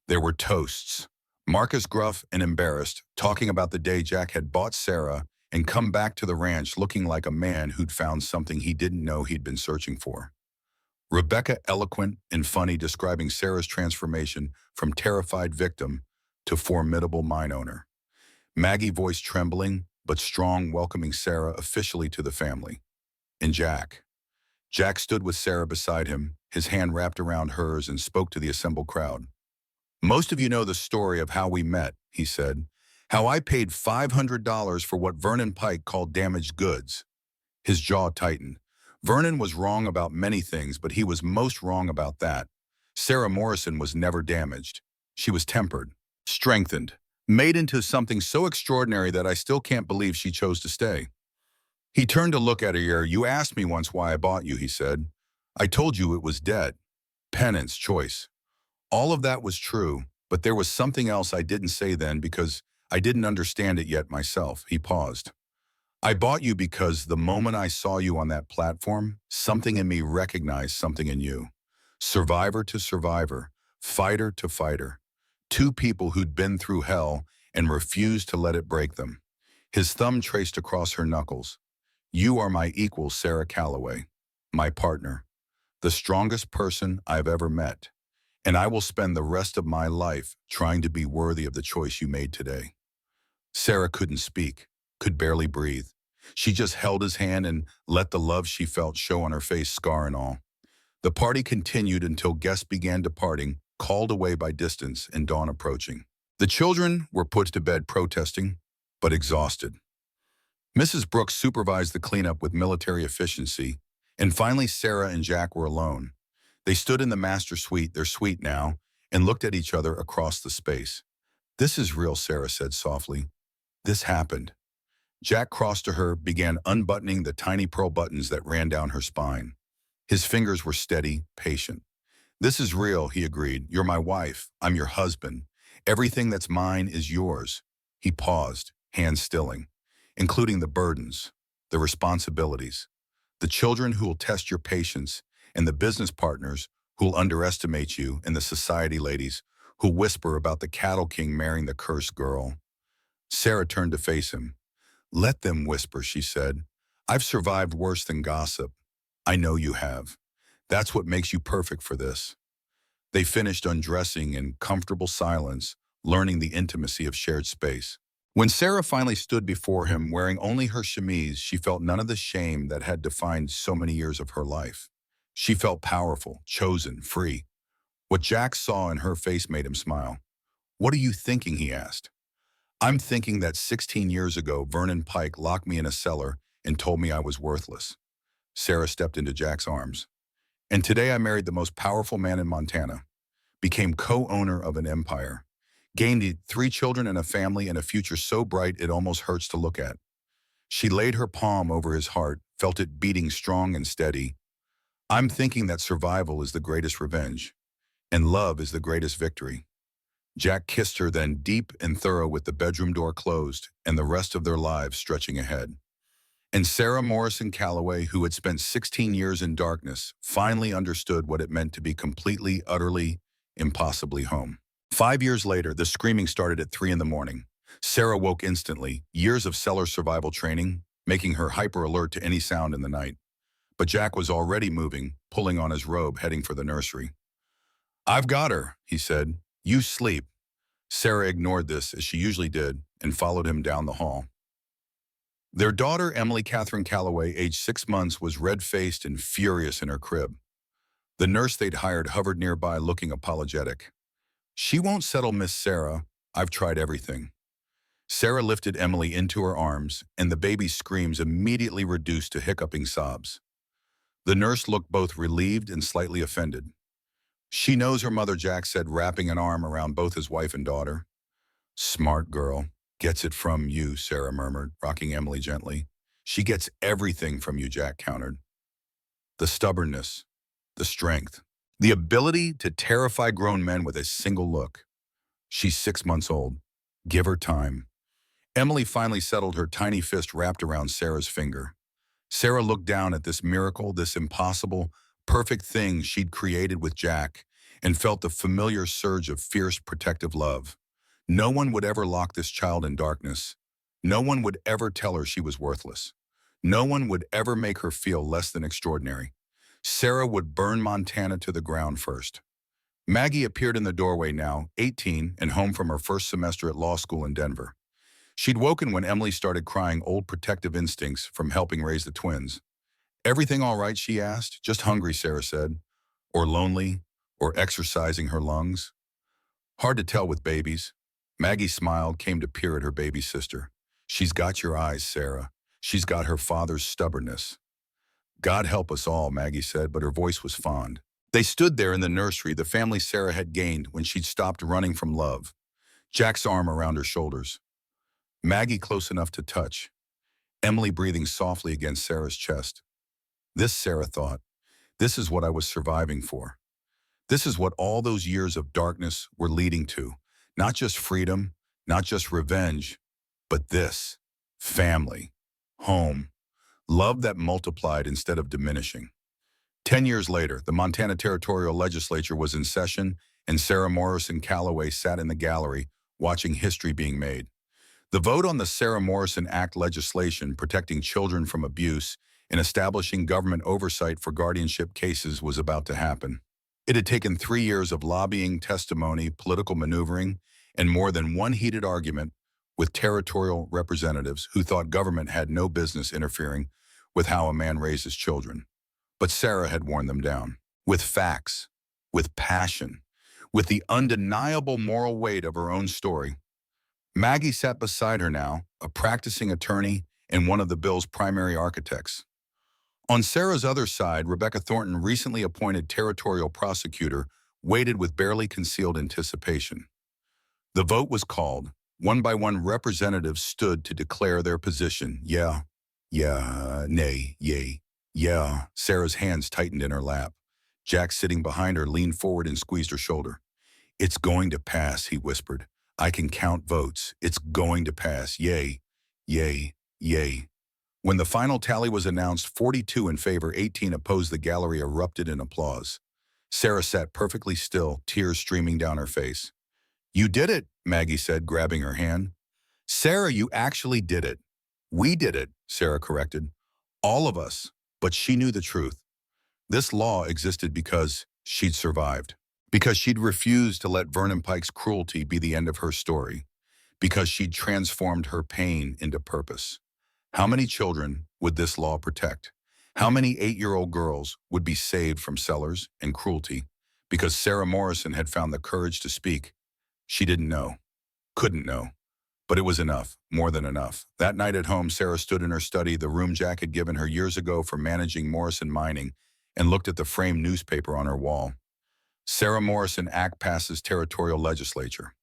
There were toasts. Marcus, gruff and embarrassed, talking about the day Jack had bought Sarah and come back to the ranch looking like a man who'd found something he didn't know he'd been searching for. Rebecca, eloquent and funny, describing Sarah's transformation from terrified victim to formidable mine owner. Maggie, voice trembling but strong, welcoming Sarah officially to the family. And Jack. Jack stood with Sarah beside him, his hand wrapped around hers, and spoke to the assembled crowd. "Most of you know the story of how we met," he said. "How I paid $500 for what Vernon Pike called damaged goods." His jaw tightened. Vernon was wrong about many things, but he was most wrong about that. Sarah Morrison was never damaged. She was tempered, strengthened, made into something so extraordinary that I still can't believe she chose to stay. He turned to look at her. "You asked me once why I bought you," he said. "I told you it was debt, penance, choice. All of that was true, but there was something else I didn't say then because I didn't understand it yet myself." He paused. "I bought you because the moment I saw you on that platform, something in me recognized something in you. Survivor to survivor, fighter to fighter. Two people who'd been through hell and refused to let it break them." His thumb traced across her knuckles. "You are my equal, Sarah Calloway, my partner, the strongest person I've ever met. And I will spend the rest of my life trying to be worthy of the choice you made today." Sarah couldn't speak, could barely breathe. She just held his hand and let the love she felt show on her face, scar and all. The party continued until guests began departing, called away by distance and dawn approaching. The children were put to bed protesting, but exhausted. Mrs. Brooks supervised the cleanup with military efficiency, and finally Sarah and Jack were alone. They stood in the master suite, their suite now, and looked at each other across the space. "This is real," Sarah said softly. "This happened." Jack crossed to her, began unbuttoning the tiny pearl buttons that ran down her spine. His fingers were steady, patient. "This is real," he agreed. "You're my wife. I'm your husband. Everything that's mine is yours." He paused, hands stilling, "including the burdens, the responsibilities, the children who will test your patience, and the business partners who'll underestimate you, and the society ladies who whisper about the cattle king marrying the cursed girl." Sarah turned to face him. "Let them whisper," she said. "I've survived worse than gossip. I know you have. That's what makes you perfect for this." They finished undressing in comfortable silence, learning the intimacy of shared space. When Sarah finally stood before him, wearing only her chemise, she felt none of the shame that had defined so many years of her life. She felt powerful, chosen, free. What Jack saw in her face made him smile. "What are you thinking?" he asked. "I'm thinking that 16 years ago, Vernon Pike locked me in a cellar and told me I was worthless." Sarah stepped into Jack's arms. "And today I married the most powerful man in Montana, became co-owner of an empire, gained 3 children and a family and a future so bright it almost hurts to look at." She laid her palm over his heart, felt it beating strong and steady. "I'm thinking that survival is the greatest revenge, and love is the greatest victory." Jack kissed her, then deep and thorough, with the bedroom door closed and the rest of their lives stretching ahead. And Sarah Morrison Calloway, who had spent 16 years in darkness, finally understood what it meant to be completely, utterly, impossibly home. 5 years later, the screaming started at 3 in the morning. Sarah woke instantly, years of cellar survival training, making her hyper-alert to any sound in the night. But Jack was already moving, pulling on his robe, heading for the nursery. "I've got her," he said. "You sleep." Sarah ignored this, as she usually did, and followed him down the hall. Their daughter, Emily Catherine Calloway, aged 6 months, was red-faced and furious in her crib. The nurse they'd hired hovered nearby, looking apologetic. "She won't settle, Miss Sarah. I've tried everything." Sarah lifted Emily into her arms, and the baby's screams immediately reduced to hiccuping sobs. The nurse looked both relieved and slightly offended. "She knows her mother," Jack said, wrapping an arm around both his wife and daughter. "Smart girl. Gets it from you," Sarah murmured, rocking Emily gently. "She gets everything from you," Jack countered. "The stubbornness, the strength, the ability to terrify grown men with a single look. She's 6 months old. Give her time. Emily finally settled, her tiny fist wrapped around Sarah's finger. Sarah looked down at this miracle, this impossible, perfect thing she'd created with Jack, and felt the familiar surge of fierce, protective love. No one would ever lock this child in darkness. No one would ever tell her she was worthless. No one would ever make her feel less than extraordinary. Sarah would burn Montana to the ground first. Maggie appeared in the doorway now, 18, and home from her first semester at law school in Denver. She'd woken when Emily started crying, old protective instincts from helping raise the twins. Everything all right, she asked. Just hungry, Sarah said. Or lonely, or exercising her lungs. Hard to tell with babies. Maggie smiled, came to peer at her baby sister. She's got your eyes, Sarah. She's got her father's stubbornness. God help us all, Maggie said, but her voice was fond. They stood there in the nursery, the family Sarah had gained when she'd stopped running from love. Jack's arm around her shoulders. Maggie close enough to touch. Emily breathing softly against Sarah's chest. This, Sarah thought, this is what I was surviving for. This is what all those years of darkness were leading to. Not just freedom, not just revenge, but this. Family. Home. Love that multiplied instead of diminishing. 10 years later, the Montana Territorial Legislature was in session, and Sarah Morrison Calloway sat in the gallery, watching history being made. The vote on the Sarah Morrison Act legislation protecting children from abuse and establishing government oversight for guardianship cases was about to happen. It had taken 3 years of lobbying, testimony, political maneuvering, and more than one heated argument with territorial representatives who thought government had no business interfering with how a man raises children. But Sarah had worn them down. With facts, with passion, with the undeniable moral weight of her own story. Maggie sat beside her now, a practicing attorney and one of the bill's primary architects. On Sarah's other side, Rebecca Thornton, recently appointed territorial prosecutor, waited with barely concealed anticipation. The vote was called. One by one, representatives stood to declare their position. Yeah, nay, yay, yeah. Sarah's hands tightened in her lap. Jack, sitting behind her, leaned forward and squeezed her shoulder. It's going to pass, he whispered. I can count votes. It's going to pass. Yay, yay, yay. When the final tally was announced, 42 in favor, 18 opposed, the gallery erupted in applause. Sarah sat perfectly still, tears streaming down her face. You did it, Maggie said, grabbing her hand. Sarah, you actually did it. We did it, Sarah corrected. All of us. But she knew the truth. This law existed because she'd survived. Because she'd refused to let Vernon Pike's cruelty be the end of her story. Because she'd transformed her pain into purpose. How many children would this law protect? How many 8-year-old girls would be saved from sellers and cruelty because Sarah Morrison had found the courage to speak? She didn't know, couldn't know, but it was enough, more than enough. That night at home, Sarah stood in her study, the room Jack had given her years ago for managing Morrison Mining, and looked at the framed newspaper on her wall. Sarah Morrison Act passes territorial legislature.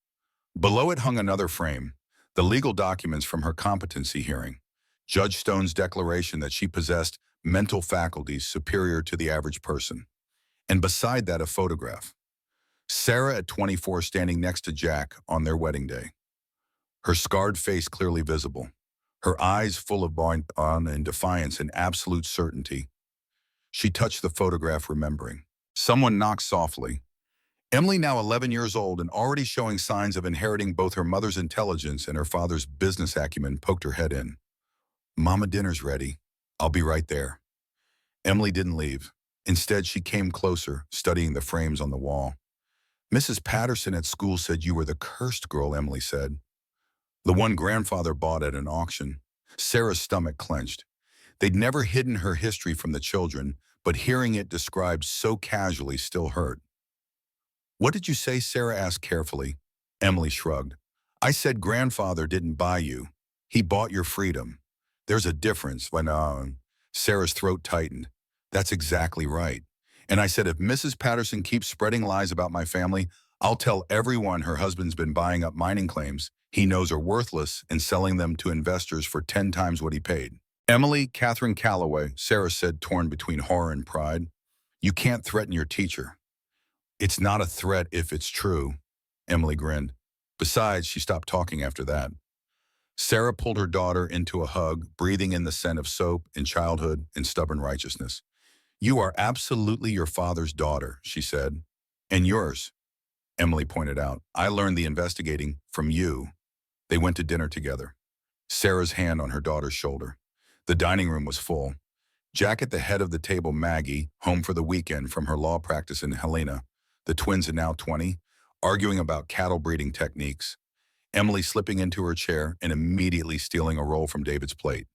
Below it hung another frame, the legal documents from her competency hearing. Judge Stone's declaration that she possessed mental faculties superior to the average person. And beside that, a photograph. Sarah at 24 standing next to Jack on their wedding day. Her scarred face clearly visible. Her eyes full of bond and defiance and absolute certainty. She touched the photograph, remembering. Someone knocked softly. Emily, now 11 years old and already showing signs of inheriting both her mother's intelligence and her father's business acumen, poked her head in. Mama, dinner's ready. I'll be right there. Emily didn't leave. Instead, she came closer, studying the frames on the wall. Mrs. Patterson at school said you were the cursed girl, Emily said. The one grandfather bought at an auction. Sarah's stomach clenched. They'd never hidden her history from the children, but hearing it described so casually still hurt. What did you say? Sarah asked carefully. Emily shrugged. I said grandfather didn't buy you. He bought your freedom. There's a difference when, Sarah's throat tightened. That's exactly right. And I said, if Mrs. Patterson keeps spreading lies about my family, I'll tell everyone her husband's been buying up mining claims he knows are worthless and selling them to investors for 10 times what he paid. Emily Catherine Calloway, Sarah said, torn between horror and pride. You can't threaten your teacher. It's not a threat if it's true. Emily grinned. Besides, she stopped talking after that. Sarah pulled her daughter into a hug, breathing in the scent of soap and childhood and stubborn righteousness. "You are absolutely your father's daughter," she said. "And yours," Emily pointed out. "I learned the investigating from you." They went to dinner together, Sarah's hand on her daughter's shoulder. The dining room was full. Jack at the head of the table, Maggie, home for the weekend from her law practice in Helena, the twins are now 20, arguing about cattle breeding techniques. Emily slipping into her chair and immediately stealing a roll from David's plate.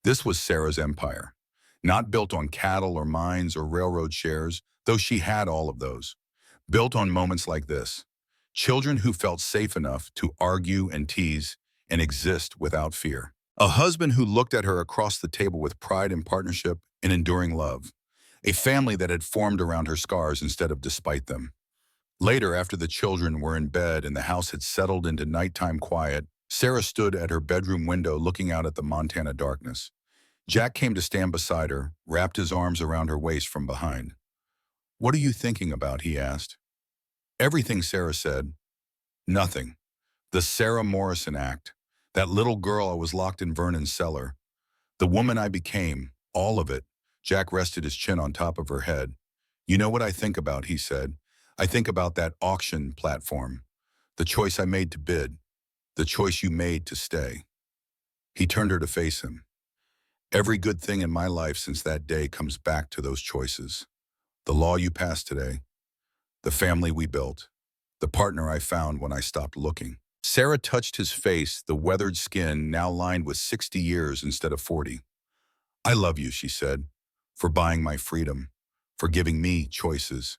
This was Sarah's empire, not built on cattle or mines or railroad shares, though she had all of those. Built on moments like this. Children who felt safe enough to argue and tease and exist without fear. A husband who looked at her across the table with pride and partnership and enduring love. A family that had formed around her scars instead of despite them. Later, after the children were in bed and the house had settled into nighttime quiet, Sarah stood at her bedroom window looking out at the Montana darkness. Jack came to stand beside her, wrapped his arms around her waist from behind. "What are you thinking about?" he asked. "Everything," Sarah said. "Nothing. The Sarah Morrison act. That little girl I was locked in Vernon's cellar. The woman I became. All of it." Jack rested his chin on top of her head. "You know what I think about," he said. "I think about that auction platform. The choice I made to bid. The choice you made to stay." He turned her to face him. "Every good thing in my life since that day comes back to those choices. The law you passed today. The family we built. The partner I found when I stopped looking." Sarah touched his face, the weathered skin now lined with 60 years instead of 40. "I love you," she said, "for buying my freedom, for giving me choices,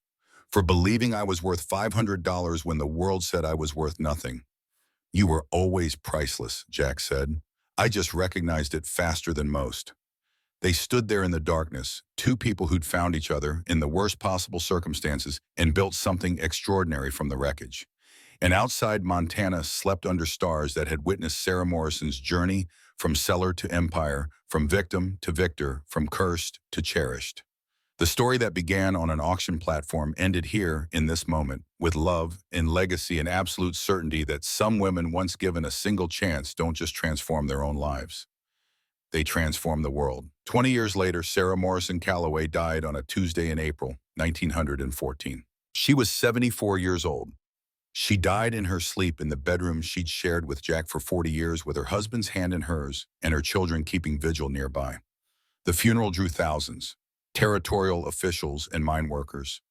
for believing I was worth $500 when the world said I was worth nothing." "You were always priceless," Jack said. "I just recognized it faster than most." They stood there in the darkness, two people who'd found each other in the worst possible circumstances and built something extraordinary from the wreckage. And outside, Montana slept under stars that had witnessed Sarah Morrison's journey from cellar to empire, from victim to victor, from cursed to cherished. The story that began on an auction platform ended here in this moment, with love and legacy and absolute certainty that some women, once given a single chance, don't just transform their own lives. They transform the world. 20 years later, Sarah Morrison Calloway died on a Tuesday in April, 1914. She was 74 years old. She died in her sleep in the bedroom she'd shared with Jack for 40 years, with her husband's hand in hers and her children keeping vigil nearby. The funeral drew thousands, territorial officials and mine workers,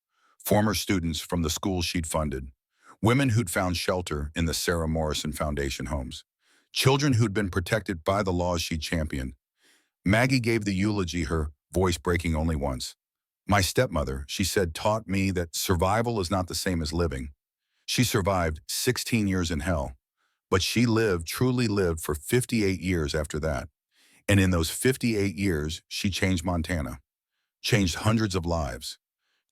former students from the schools she'd funded, women who'd found shelter in the Sarah Morrison Foundation homes, children who'd been protected by the laws she'd championed. Maggie gave the eulogy, her voice breaking only once. "My stepmother," she said, "taught me that survival is not the same as living. She survived 16 years in hell, but she lived, truly lived, for 58 years after that. And in those 58 years, she changed Montana, changed hundreds of lives,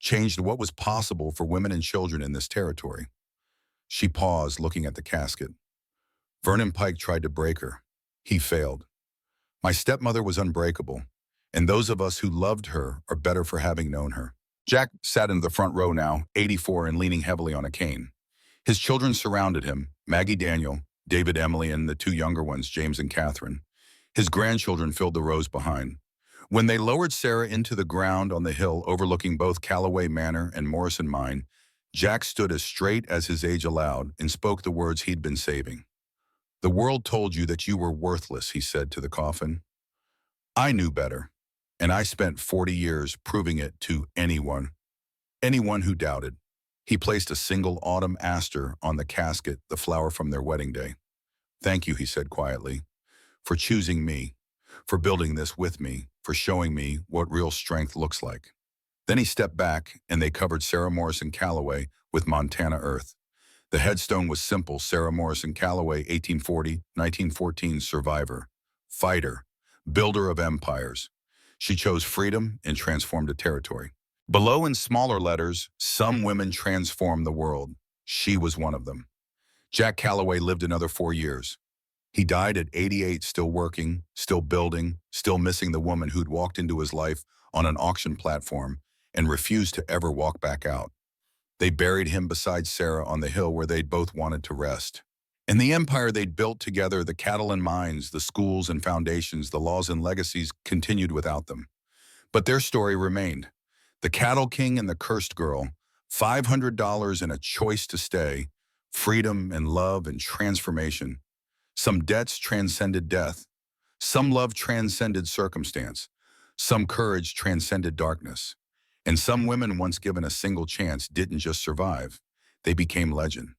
changed what was possible for women and children in this territory." She paused, looking at the casket. Vernon Pike tried to break her. He failed. "My stepmother was unbreakable, and those of us who loved her are better for having known her." Jack sat in the front row now, 84 and leaning heavily on a cane. His children surrounded him, Maggie, Daniel, David, Emily, and the two younger ones, James and Catherine. His grandchildren filled the rows behind. When they lowered Sarah into the ground on the hill overlooking both Calloway Manor and Morrison Mine, Jack stood as straight as his age allowed and spoke the words he'd been saving. "The world told you that you were worthless," he said to the coffin. "I knew better, and I spent 40 years proving it to anyone who doubted." He placed a single autumn aster on the casket, the flower from their wedding day. "Thank you," he said quietly, "for choosing me, for building this with me, for showing me what real strength looks like." Then he stepped back, and they covered Sarah Morrison Calloway with Montana earth. The headstone was simple: Sarah Morrison Calloway, 1840-1914 survivor, fighter, builder of empires. She chose freedom and transformed a territory. Below in smaller letters, "Some women transform the world." She was one of them. Jack Calloway lived another 4 years. He died at 88, still working, still building, still missing the woman who'd walked into his life on an auction platform and refused to ever walk back out. They buried him beside Sarah on the hill where they'd both wanted to rest. In the empire they'd built together, the cattle and mines, the schools and foundations, the laws and legacies continued without them. But their story remained. The Cattle King and the Cursed Girl, $500 and a choice to stay, freedom and love and transformation. Some debts transcended death. Some love transcended circumstance. Some courage transcended darkness. And some women, once given a single chance, didn't just survive. They became legend.